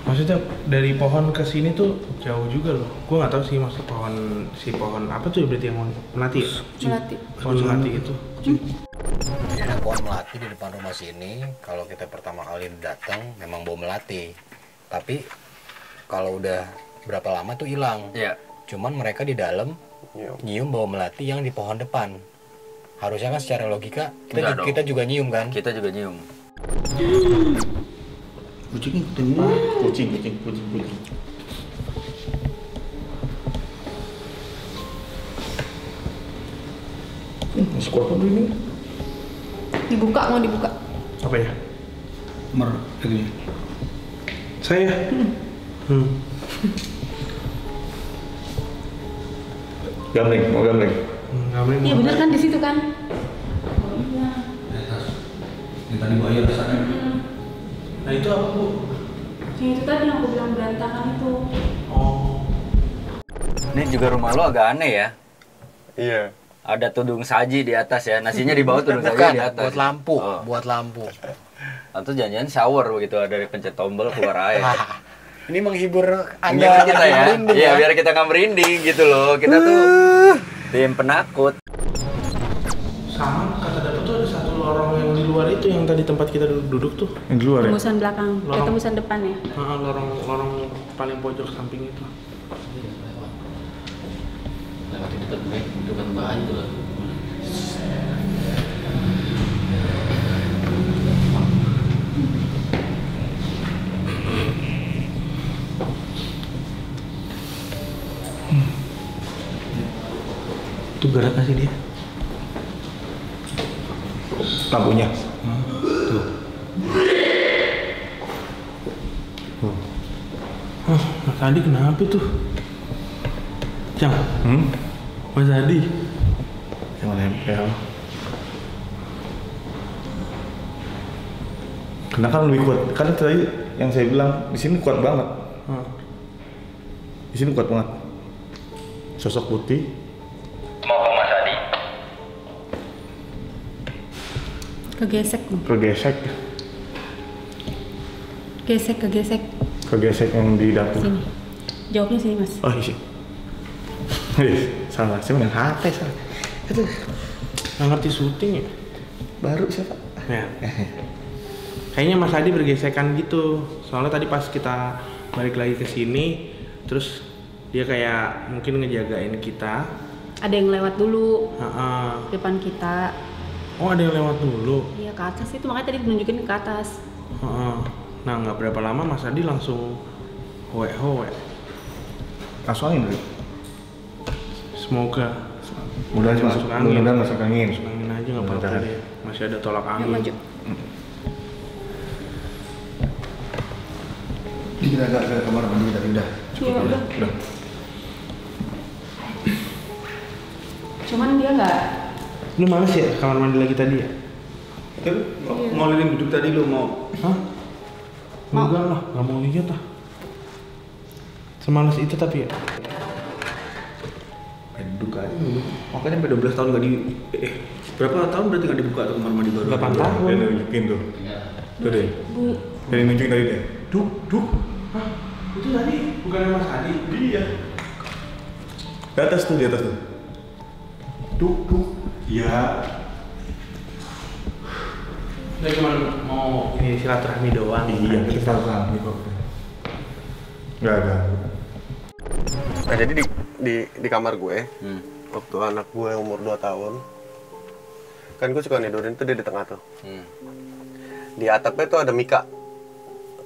Maksudnya dari pohon ke sini tuh jauh juga loh. Gue nggak tahu sih maksud si pohon apa tuh berarti yang melati ya? Melati. Pohon melati itu. Ada pohon melati di depan rumah sini. Kalau kita pertama kali datang memang bau melati. Tapi kalau udah berapa lama tuh hilang. Iya. Cuman mereka di dalam nyium bau melati yang di pohon depan. Harusnya kan secara logika kita juga nyium kan? Kita juga nyium. Kucing ikutin Kucing. Masih kuat apa ini? Dibuka, mau dibuka. Apa ya? lagi. Saya? Gamling, mau gamling. Gamling. Iya bener kan di situ kan? Yang tadi buaya rasanya. Nah itu apa Bu? Yang itu tadi yang aku bilang berantakan itu. Oh. Ini juga rumah lo agak aneh ya. Iya. Ada tudung saji di atas ya. Nasinya di bawah, tudung saji Bukan, di atas. buat lampu, Oh. buat lampu. Atau jangan-jangan shower begitu, ada dari pencet tombol keluar air. Ini menghibur Menghibur Anda kita ya. merinding Iya, biar kita nggak merinding gitu loh. Kita tuh tim penakut. Sama kata Dato tuh ada satu lorong yang di luar itu yang tadi tempat kita duduk tuh. Yang di luar ya? Tembusan belakang, kayak tembusan depan ya. Lorong paling pojok samping itu. Lewatin dekat gue, itu kan bahaya tuh. Itu gerak nggak sih dia? Lampunya. Tuh. Mas Adi kenapa tuh? Cang, Mas Adi. Jangan nempel. Karena kan lebih kuat. Karena tadi yang saya bilang di sini kuat banget. Di sini kuat banget. Sosok putih. Kegesek. Kegesek. Kegesek yang di dapur. Sini. Jawabnya sini Mas. Oh isi. Salah, saya main HP salah. Aduh, Nggak ngerti syuting ya? baru siapa? Ya. Kayaknya Mas Adi bergesekan gitu. Soalnya tadi pas kita balik lagi ke sini, terus dia kayak mungkin ngejagain kita. Ada yang lewat dulu Heeh. depan kita. Oh ada yang lewat dulu. Iya ke atas itu, makanya tadi nunjukin ke atas. Heeh. Nah nggak berapa lama Mas Adi langsung hoe. Langsung angin dulu. Semoga Mudah-mudahan masuk angin. Mudah-mudahan masuk angin. Masuk angin aja nggak apa-apa Mudah-mudahan. deh. Masih ada tolak Yuk angin. maju. Ini kita agak ke kamar mandi tadi udah. Iya udah. Udah. Cuman dia nggak. Lu males ya kamar mandi lagi tadi ya? Mau lilin duduk tadi lu mau? Hah? Enggak lah, nggak mau lihat ah. Semalas itu tapi ya. Duduk aja dulu. Makanya sampai 12 tahun nggak di berapa tahun berarti nggak dibuka tuh kamar mandi baru? 8 tahun. Dia nunjukin tuh. Tuh deh. Dia nunjukin tadi deh. Duk. Hah? Itu tadi bukan Mas Adi? Iya. Di atas tuh. Duk. Iya. Saya cuma mau ini silaturahmi doang. Iya, kita rame kok. Nggak ada. Nah jadi di kamar gue, waktu anak gue umur 2 tahun, kan gue suka nidurin tuh dia di tengah tuh. Di atapnya tuh ada mika,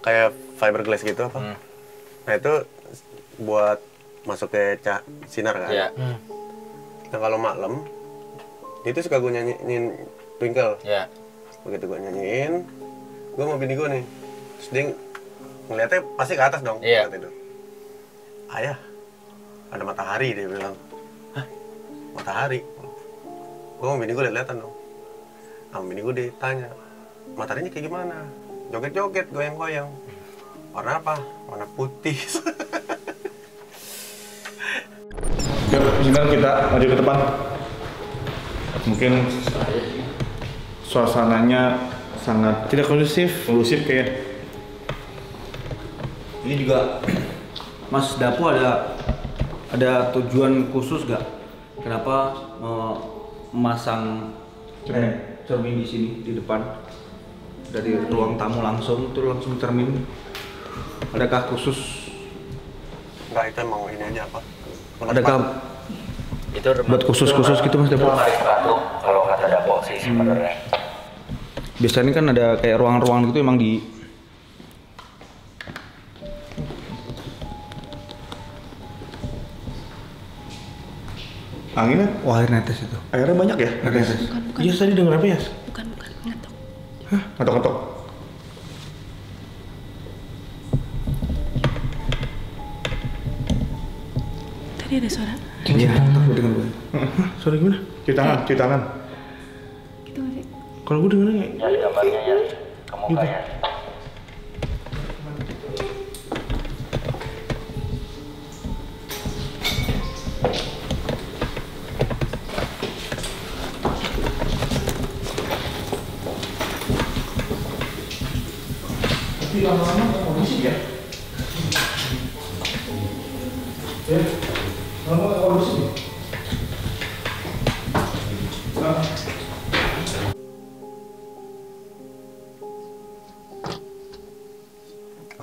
kayak fiberglass gitu apa. Nah itu buat masuk ke sinar kan. Iya. Nah kalau malam, dia tuh suka gue nyanyiin Twinkle. Iya. Begitu gue nyanyiin, gue mau bini gue nih, terus dia ngeliatnya pasti ke atas dong. Iya. Itu. Ayah, ada matahari, dia bilang. Hah? Matahari? Gue mau bini gue liat-liatan dong. Sama bini gue ditanya, mataharinya kayak gimana? Joget-joget, goyang-goyang. Warna apa? Warna putih. Yuk, sekarang kita maju ke depan. Mungkin suasananya sangat Tidak kondusif. kayak. Ini juga Mas Dapo ada tujuan khusus gak? Kenapa memasang cermin di sini di depan dari ruang tamu langsung cermin? Adakah khusus? Enggak, itu emang ini aja apa? Adakah Itu buat khusus gitu Mas Dapo? sepatu kalau kata Dapo sih sebenarnya. Biasanya kan ada kayak ruang-ruang gitu emang di Anginnya, wah air netes itu. airnya banyak ya? Air netes. Bukan. Iya tadi denger apa ya? Bukan, ngantuk. Ngetok-ngetok. Tadi ada suara. Iya, takut dengan gue. Sorry gimana? Cuci tangan. Gitu nggak sih? Kalau gue dengernya kayak Nyari gambarnya ya, ke muka ya. tapi lama-lama kondusif ya? Lama-lama kondusif ya?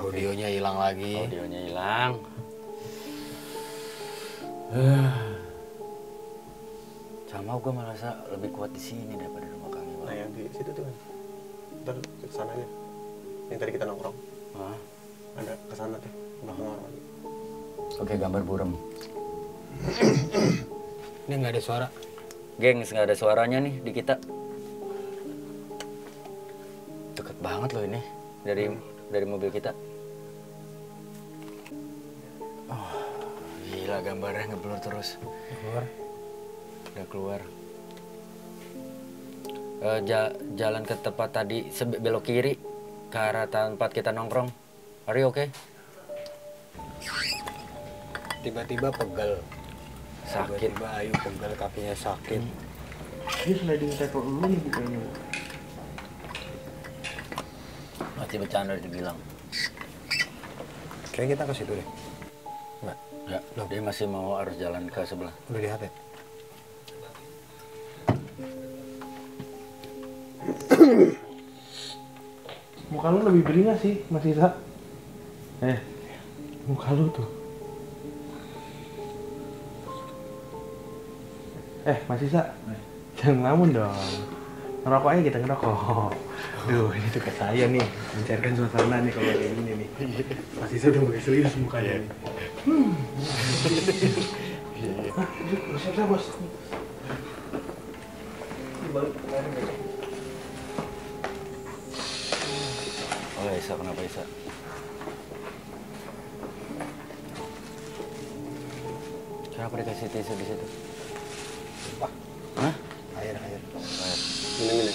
Audionya hilang lagi. Audionya hilang. Sama gue merasa lebih kuat di sini daripada rumah kami. Nah yang di situ tuh kan, ntar ke sananya. Yang tadi kita nongkrong, Hah? ada ke sana tuh, belakang kamar mandi. Oke, gambar burem. Ini nggak ada suara. Gengs, nggak ada suaranya nih di kita. Deket banget loh ini dari mobil kita. Oh, gila gambarnya ngeblur terus. Udah keluar. Jalan ke tempat tadi belok kiri ke arah tempat kita nongkrong. Are you okay? Tiba-tiba pegel. Sakit. Tiba-tiba Ayu pegel, kakinya sakit. Dia sliding tackle dulu nih bu kayaknya bu. Masih bercanda dibilang. Kayaknya kita ke situ deh. Enggak. Ya, dia masih mau harus jalan ke sebelah. Udah lihat ya? Muka lu lebih beringas sih Mas Isa. Muka lu tuh. Mas Isa, jangan ngelamun dong. Ngerokok aja kita ngerokok. Duh, ini tuh kayak saya nih, mencairkan suasana nih kalau kayak gini nih. Mas Isa udah mulai serius mukanya nih. Siap-siap bos. Oh Isa, kenapa Isa? Kenapa dikasih tisu di situ? Hah? Hah? Air. Ini.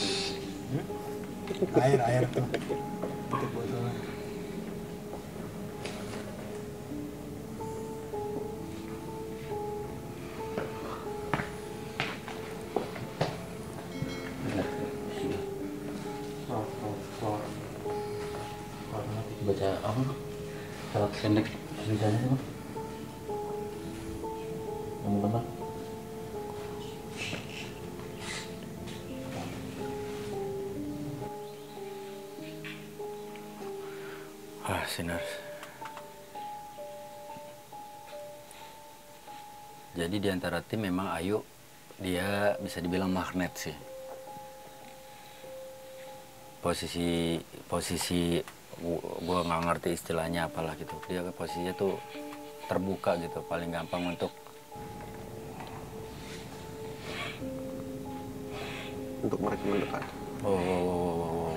Air tuh. Tutup botolnya. Baca apa? Salat pendek ceritanya apa? Teman-teman. Sinar. Jadi di antara tim memang Ayu dia bisa dibilang magnet sih. Posisi gua nggak ngerti istilahnya apalah gitu. Dia posisinya tuh terbuka gitu, paling gampang untuk mereka mendekat. Oh.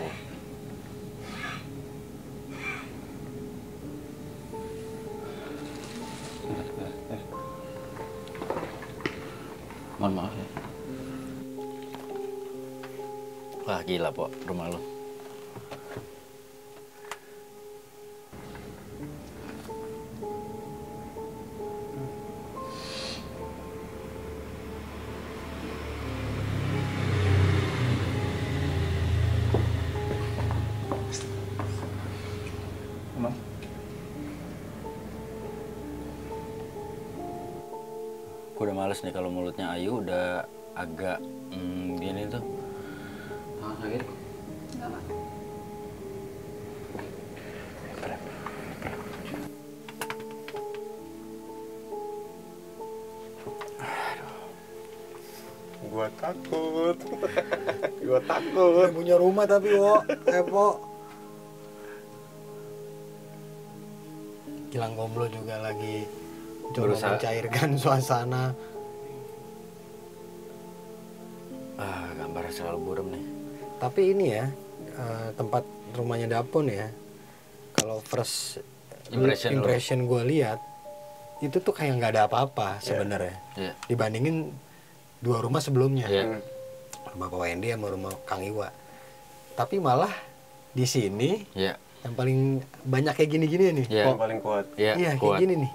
Mohon maaf ya. Wah gila po, rumah lo. Gue udah males nih kalau mulutnya Ayu udah agak gini tuh. Sakit? Enggak, Pak. Gua takut. Gua takut. Punya rumah tapi wo, Po. Gilang Gomblo juga lagi coba Berusaha. mencairkan suasana. Gambarnya selalu buram nih. Tapi ini ya, tempat rumahnya Dapon ya, kalau first impression gue lihat, itu tuh kayak nggak ada apa-apa sebenarnya. Yeah. Dibandingin 2 rumah sebelumnya. Yeah. Rumah Pak Wendy sama rumah Kang Iwa. Tapi malah di sini Yeah. yang paling banyak kayak gini-gini nih. Yeah. Yang paling kuat. Yeah, Iya, kayak gini nih.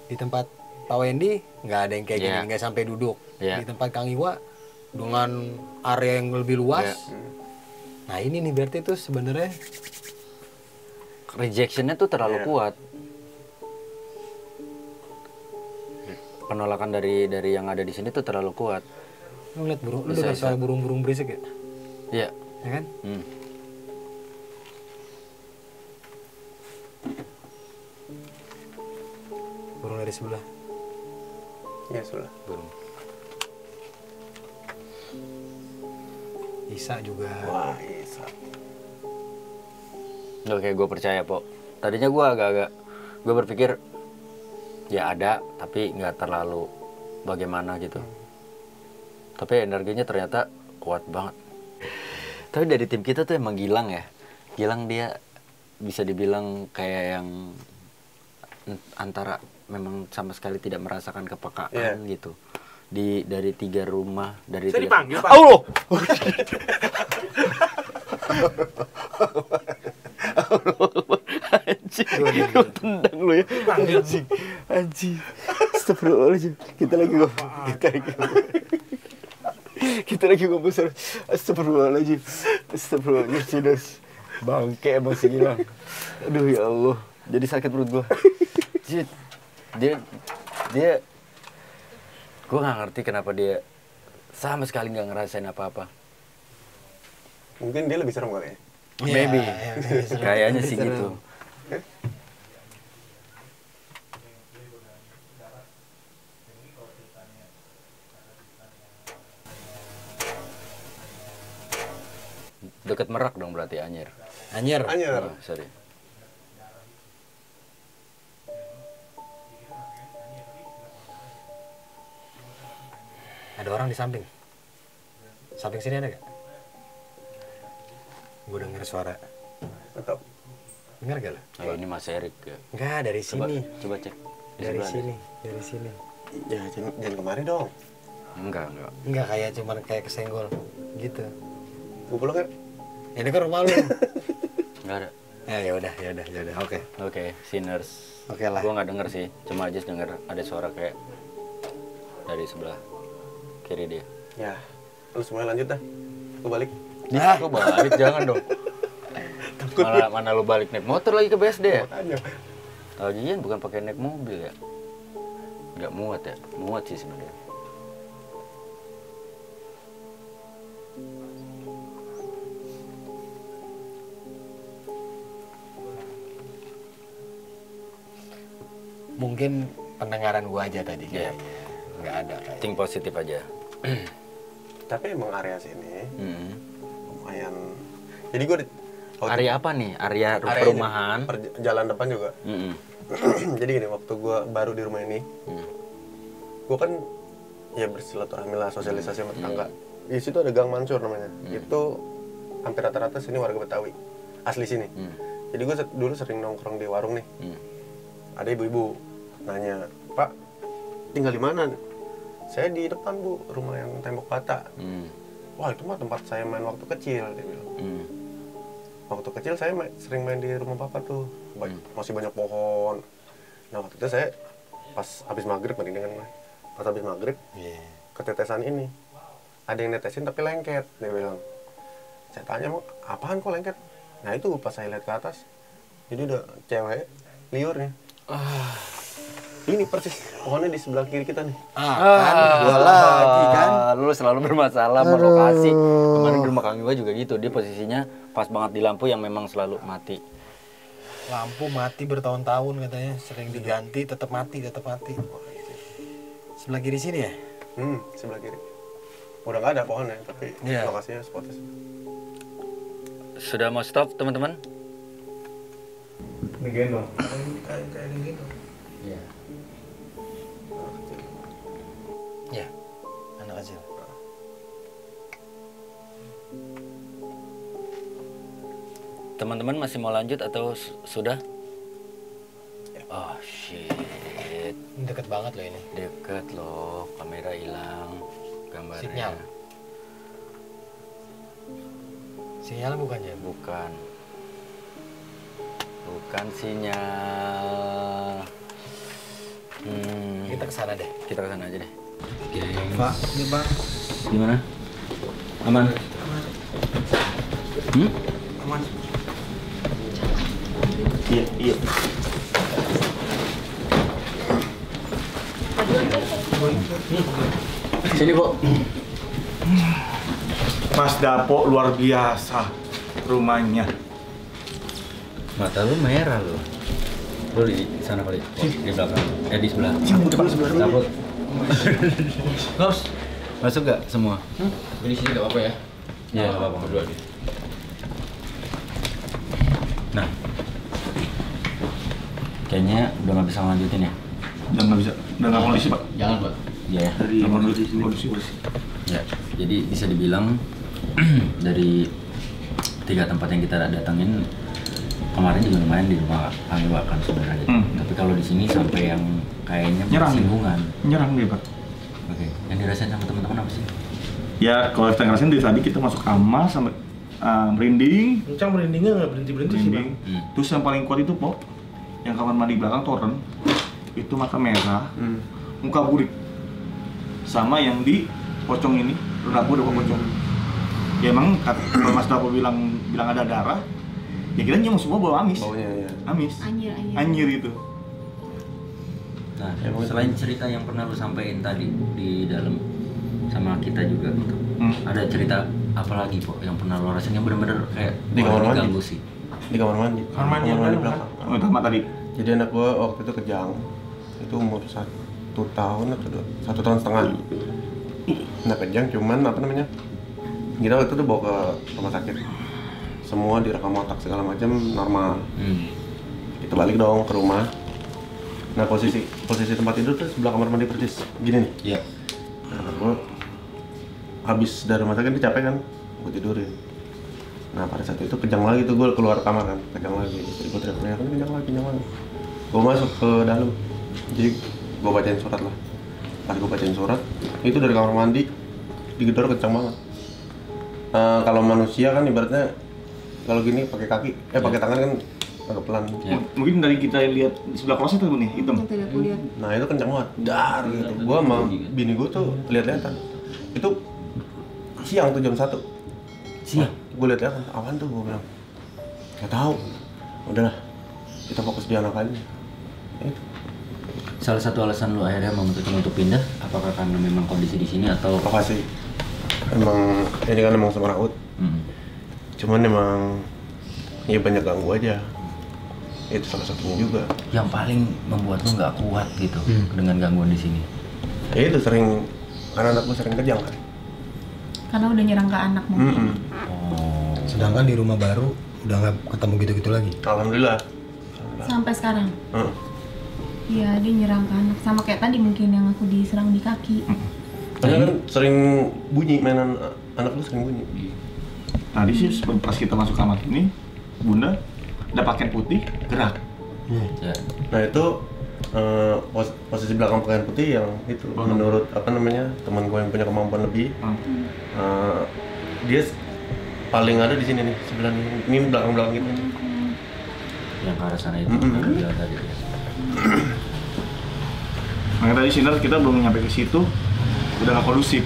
Di tempat Pak Wendy nggak ada yang kayak gini, nggak sampai duduk. Yeah. Di tempat Kang Iwa dengan area yang lebih luas. Nah ini nih berarti itu sebenarnya Rejectionnya tuh terlalu kuat. Penolakan dari yang ada di sini tuh terlalu kuat. lu ngeliat burung, lu dengar suara burung-burung berisik ya? Iya. Ya kan? Burung dari sebelah. Iya, sebelah. Burung. Isa juga. Wah, Isa. Oke, gue percaya, Po. Tadinya gue agak-agak, gue berpikir ya ada, tapi nggak terlalu bagaimana gitu. Tapi energinya ternyata kuat banget. Tapi dari tim kita tuh emang Gilang ya. Gilang dia bisa dibilang kayak yang antara memang sama sekali tidak merasakan kepekaan gitu. Dari 3 rumah, dari Saya 3... dipanggil, Pak. Allah! Anjing, gue tendang lu ya. Anjing. Astagfirullahaladzim. Kita lagi ngomong serius. Astagfirullahaladzim. Astagfirullahaladzim. Bangke emang si Gilang. Aduh ya Allah. Jadi sakit perut gua. Dia gua nggak ngerti kenapa dia sama sekali nggak ngerasain apa-apa. Mungkin dia lebih serem kali ya? Maybe. Kayaknya sih gitu. Deket Merak dong berarti Anyer. Anyer. Anyer. Oh, sorry. Ada orang di samping. Samping sini ada gak? Gue denger suara. Atau Dengar gak lo? Oh, ini Mas Erik ya. Enggak, dari sini. Coba cek. Di Dari sebelah sini, dari sini. ya jangan kemari dong. Enggak. Enggak kayak cuman kayak kesenggol gitu. Gue pulang ya? Ini kan rumah lu. Nggak ada. Ya udah. Oke, Sinners. Oke lah. Gua nggak denger sih, cuma aja denger ada suara kayak dari sebelah kiri dia. Ya, lu semuanya lanjut dah. Gue balik. Kok balik jangan dong. Mana lu balik naik motor lagi ke BSD ya? Makanya. Lagian bukan pakai naik mobil ya. Nggak muat ya? Muat sih sebenarnya. Mungkin pendengaran gua aja tadi. Iya. Nggak ada. Think positif aja. Tapi emang area sini Hmm. lumayan. Jadi gue Area apa nih? Area perumahan? Jalan depan juga. Mm-mm. Jadi gini, waktu gue baru di rumah ini, gue kan ya bersilaturahmi lah, sosialisasi sama tetangga. Di situ ada Gang Mansur namanya. Itu hampir rata-rata sini warga Betawi, asli sini. Jadi gue dulu sering nongkrong di warung nih. Ada ibu-ibu nanya, Pak, tinggal di mana? Saya di depan Bu, rumah yang tembok bata. Wah itu mah tempat saya main waktu kecil, dia bilang. Waktu kecil saya sering main di rumah papa tuh, masih banyak pohon. Nah waktu itu saya pas habis maghrib, pas habis maghrib, ketetesan ini. Ada yang netesin tapi lengket, dia bilang. Saya tanya, mau apaan kok lengket? Nah itu pas saya lihat ke atas, jadi udah cewek liurnya. Ini persis pohonnya di sebelah kiri kita nih. Kan gua lagi kan. Lu selalu bermasalah berlokasi. Kemarin di rumah Kang Iwa juga gitu, dia posisinya pas banget di lampu yang memang selalu mati. Lampu mati bertahun-tahun katanya, sering diganti tetap mati. Sebelah kiri sini ya? Sebelah kiri. Udah nggak ada pohonnya, tapi lokasinya spotnya. Sudah mau stop teman-teman? Ini gendong. Kayak gitu. Iya. Ya, anak kecil. Teman-teman masih mau lanjut atau sudah? Oh shit. Ini deket banget loh ini. Deket loh, kamera hilang gambarnya. Sinyal. Sinyal bukan ya? Bukan. Bukan sinyal. Kita kesana deh. Kita kesana aja deh. Oke. Pak, ini Pak. Gimana? Aman? Aman. Iya. Sini, Bu. Mas Dapo luar biasa rumahnya. Mata lu merah lu. Lu di sana kali. Di belakang. Di sebelah. Sebelah. Takut. Masuk gak semua? Di sini nggak apa-apa ya? Iya, nggak apa-apa. Berdua nih. Nah, kayaknya udah nggak bisa ngelanjutin ya? Udah nggak bisa. Udah nggak kondisi Pak. Jangan, Pak. Iya ya. Dari kondisi. Ya, jadi bisa dibilang dari 3 tempat yang kita datengin kemarin juga lumayan di rumah Kang Iwa kan sebenarnya. Tapi kalau di sini sampai yang kayaknya bersinggungan. Nyerang dia Pak. Oke, yang dirasain sama teman-teman apa sih? Ya kalau kita ngerasain dari tadi kita masuk kamar sampai merinding. Kencang merindingnya nggak berhenti sih Bang. Terus yang paling kuat itu Pok, yang kamar mandi belakang toren, itu mata merah, muka burik. Sama yang di pocong ini, dapur ada pocong. Ya emang kalau Mas Dapo bilang ada darah, ya kita nyium semua bau amis. Baunya ya. Amis. Anyir gitu. Nah, selain cerita yang pernah lu sampein tadi di dalam sama kita juga gitu, ada cerita apa lagi Pok yang pernah lu rasain yang benar-benar kayak Di kamar mandi. diganggu sih? Di kamar mandi. Kamar mandi yang mana, belakang. Oh, sama tadi. Jadi anak gua waktu itu kejang. Itu umur 1 tahun atau 1 tahun setengah. Nah kejang cuman apa namanya? Kita waktu itu bawa ke rumah sakit. Semua direkam otak segala macam normal. Kita balik dong ke rumah. Nah posisi tempat tidur tuh sebelah kamar mandi persis gini nih. Iya. Nah gua habis dari rumah sakit dia capek kan, gua tidurin. Nah pada saat itu kejang lagi tuh gua keluar kamar kan, kejang lagi. Jadi gua teriak-teriak, kejang lagi. Gua masuk ke dalam. Jadi gua bacain surat lah. Pas gua bacain surat, itu dari kamar mandi digedor kencang banget. Kalau manusia kan ibaratnya kalau gini pakai kaki, pakai tangan kan agak pelan. Mungkin dari kita lihat di sebelah kloset tuh nih hitam. Yang tadi aku lihat. Nah itu kencang banget, dar gitu. Gua sama bini gua tuh lihat-lihatan. Itu siang tuh jam 1. Siang? Gue lihat-lihatan, apaan tuh gua bilang. Gak tahu. Udahlah, kita fokus di anak aja. Itu. Salah satu alasan lu akhirnya memutuskan untuk pindah, apakah karena memang kondisi di sini atau lokasi? Emang ini kan emang semeraut. Cuman emang ya banyak ganggu aja. Itu salah satunya juga. Yang paling membuat lu nggak kuat gitu dengan gangguan di sini? Ya itu sering, karena anak gue sering kejang kan. Karena udah nyerang ke anak mungkin. Sedangkan di rumah baru udah nggak ketemu gitu-gitu lagi. Alhamdulillah. Sampai sekarang. Iya, dia nyerang ke anak. Sama kayak tadi mungkin yang aku diserang di kaki. Karena kan sering bunyi, mainan anak lu sering bunyi. Tadi sih pas kita masuk kamar ini, Bunda ada pakaian putih gerak. Nah itu posisi belakang pakaian putih yang itu menurut apa namanya teman gue yang punya kemampuan lebih, dia paling ada di sini nih, sebelah ini belakang kita. Yang ke arah sana itu yang bilang tadi. Makanya tadi Sinar kita belum nyampe ke situ, udah nggak kondusif.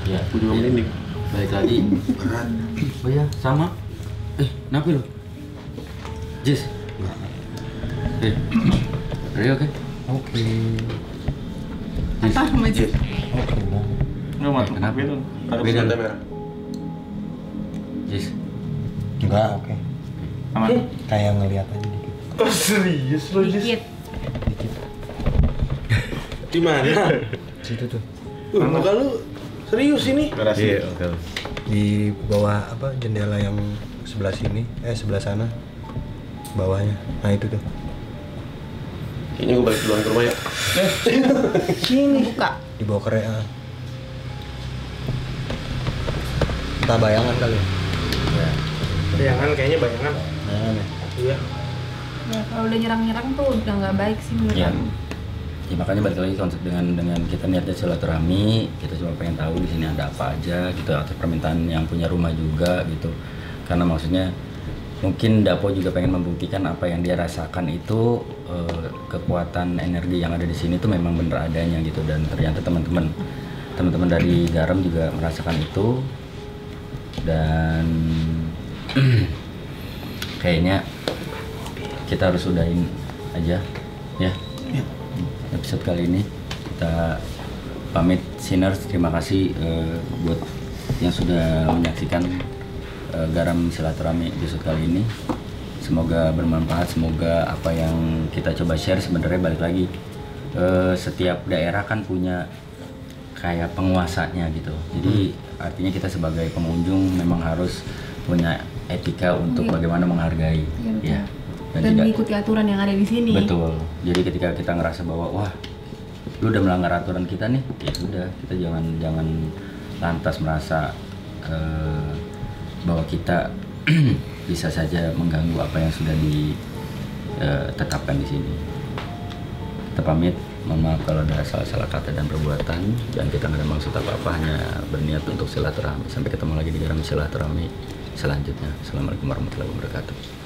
Ya, gue juga merinding. Balik lagi. Berat. Oh iya, sama. Kenapa lu? Jis. Are you okay? Oke. Apa sama Jis? Oke, mau. Nggak mati. Kenapa? Ada Beda beda. merah. Jis. Enggak, oke. Aman. Kayak ngeliat aja dikit. Oh, serius lo, Jis? Dikit. Di mana? Situ tuh. Muka lu serius ini? Iya, oke. Di bawah apa jendela yang sebelah sini, sebelah sana. Bawahnya. Nah, itu tuh. Kayaknya gue balik duluan ke rumah ya. Sini buka. Dibawa ke Rea. Entah bayangan kali ya. Bayangan, kayaknya bayangan. Bayangan ya. Iya. Ya kalau udah nyerang-nyerang tuh udah nggak baik sih menurut Ya. aku. Ya makanya balik lagi konsep dengan kita niatnya silaturahmi, kita cuma pengen tahu di sini ada apa aja gitu atas permintaan yang punya rumah juga gitu. Karena maksudnya mungkin Dapo juga pengen membuktikan apa yang dia rasakan itu kekuatan energi yang ada di sini tuh memang bener adanya gitu, dan ternyata teman-teman dari Garam juga merasakan itu, dan kayaknya kita harus sudahin aja ya. Episode kali ini kita pamit. Sinners, terima kasih buat yang sudah menyaksikan Garam Silaturahmi episode kali ini. Semoga bermanfaat, semoga apa yang kita coba share sebenarnya balik lagi, setiap daerah kan punya kayak penguasanya gitu. Jadi artinya kita sebagai pengunjung memang harus punya etika untuk bagaimana menghargai. Iya, Ya. Dan mengikuti aturan yang ada di sini. Betul. Jadi ketika kita ngerasa bahwa wah, lu udah melanggar aturan kita nih, ya sudah, kita jangan lantas merasa bahwa kita bisa saja mengganggu apa yang sudah ditetapkan di sini. Kita pamit. Mohon maaf kalau ada salah-salah kata dan perbuatan, dan kita nggak ada maksud apa-apa, hanya berniat untuk silaturahmi. Sampai ketemu lagi di Garam Silaturahmi selanjutnya. Assalamualaikum warahmatullahi wabarakatuh.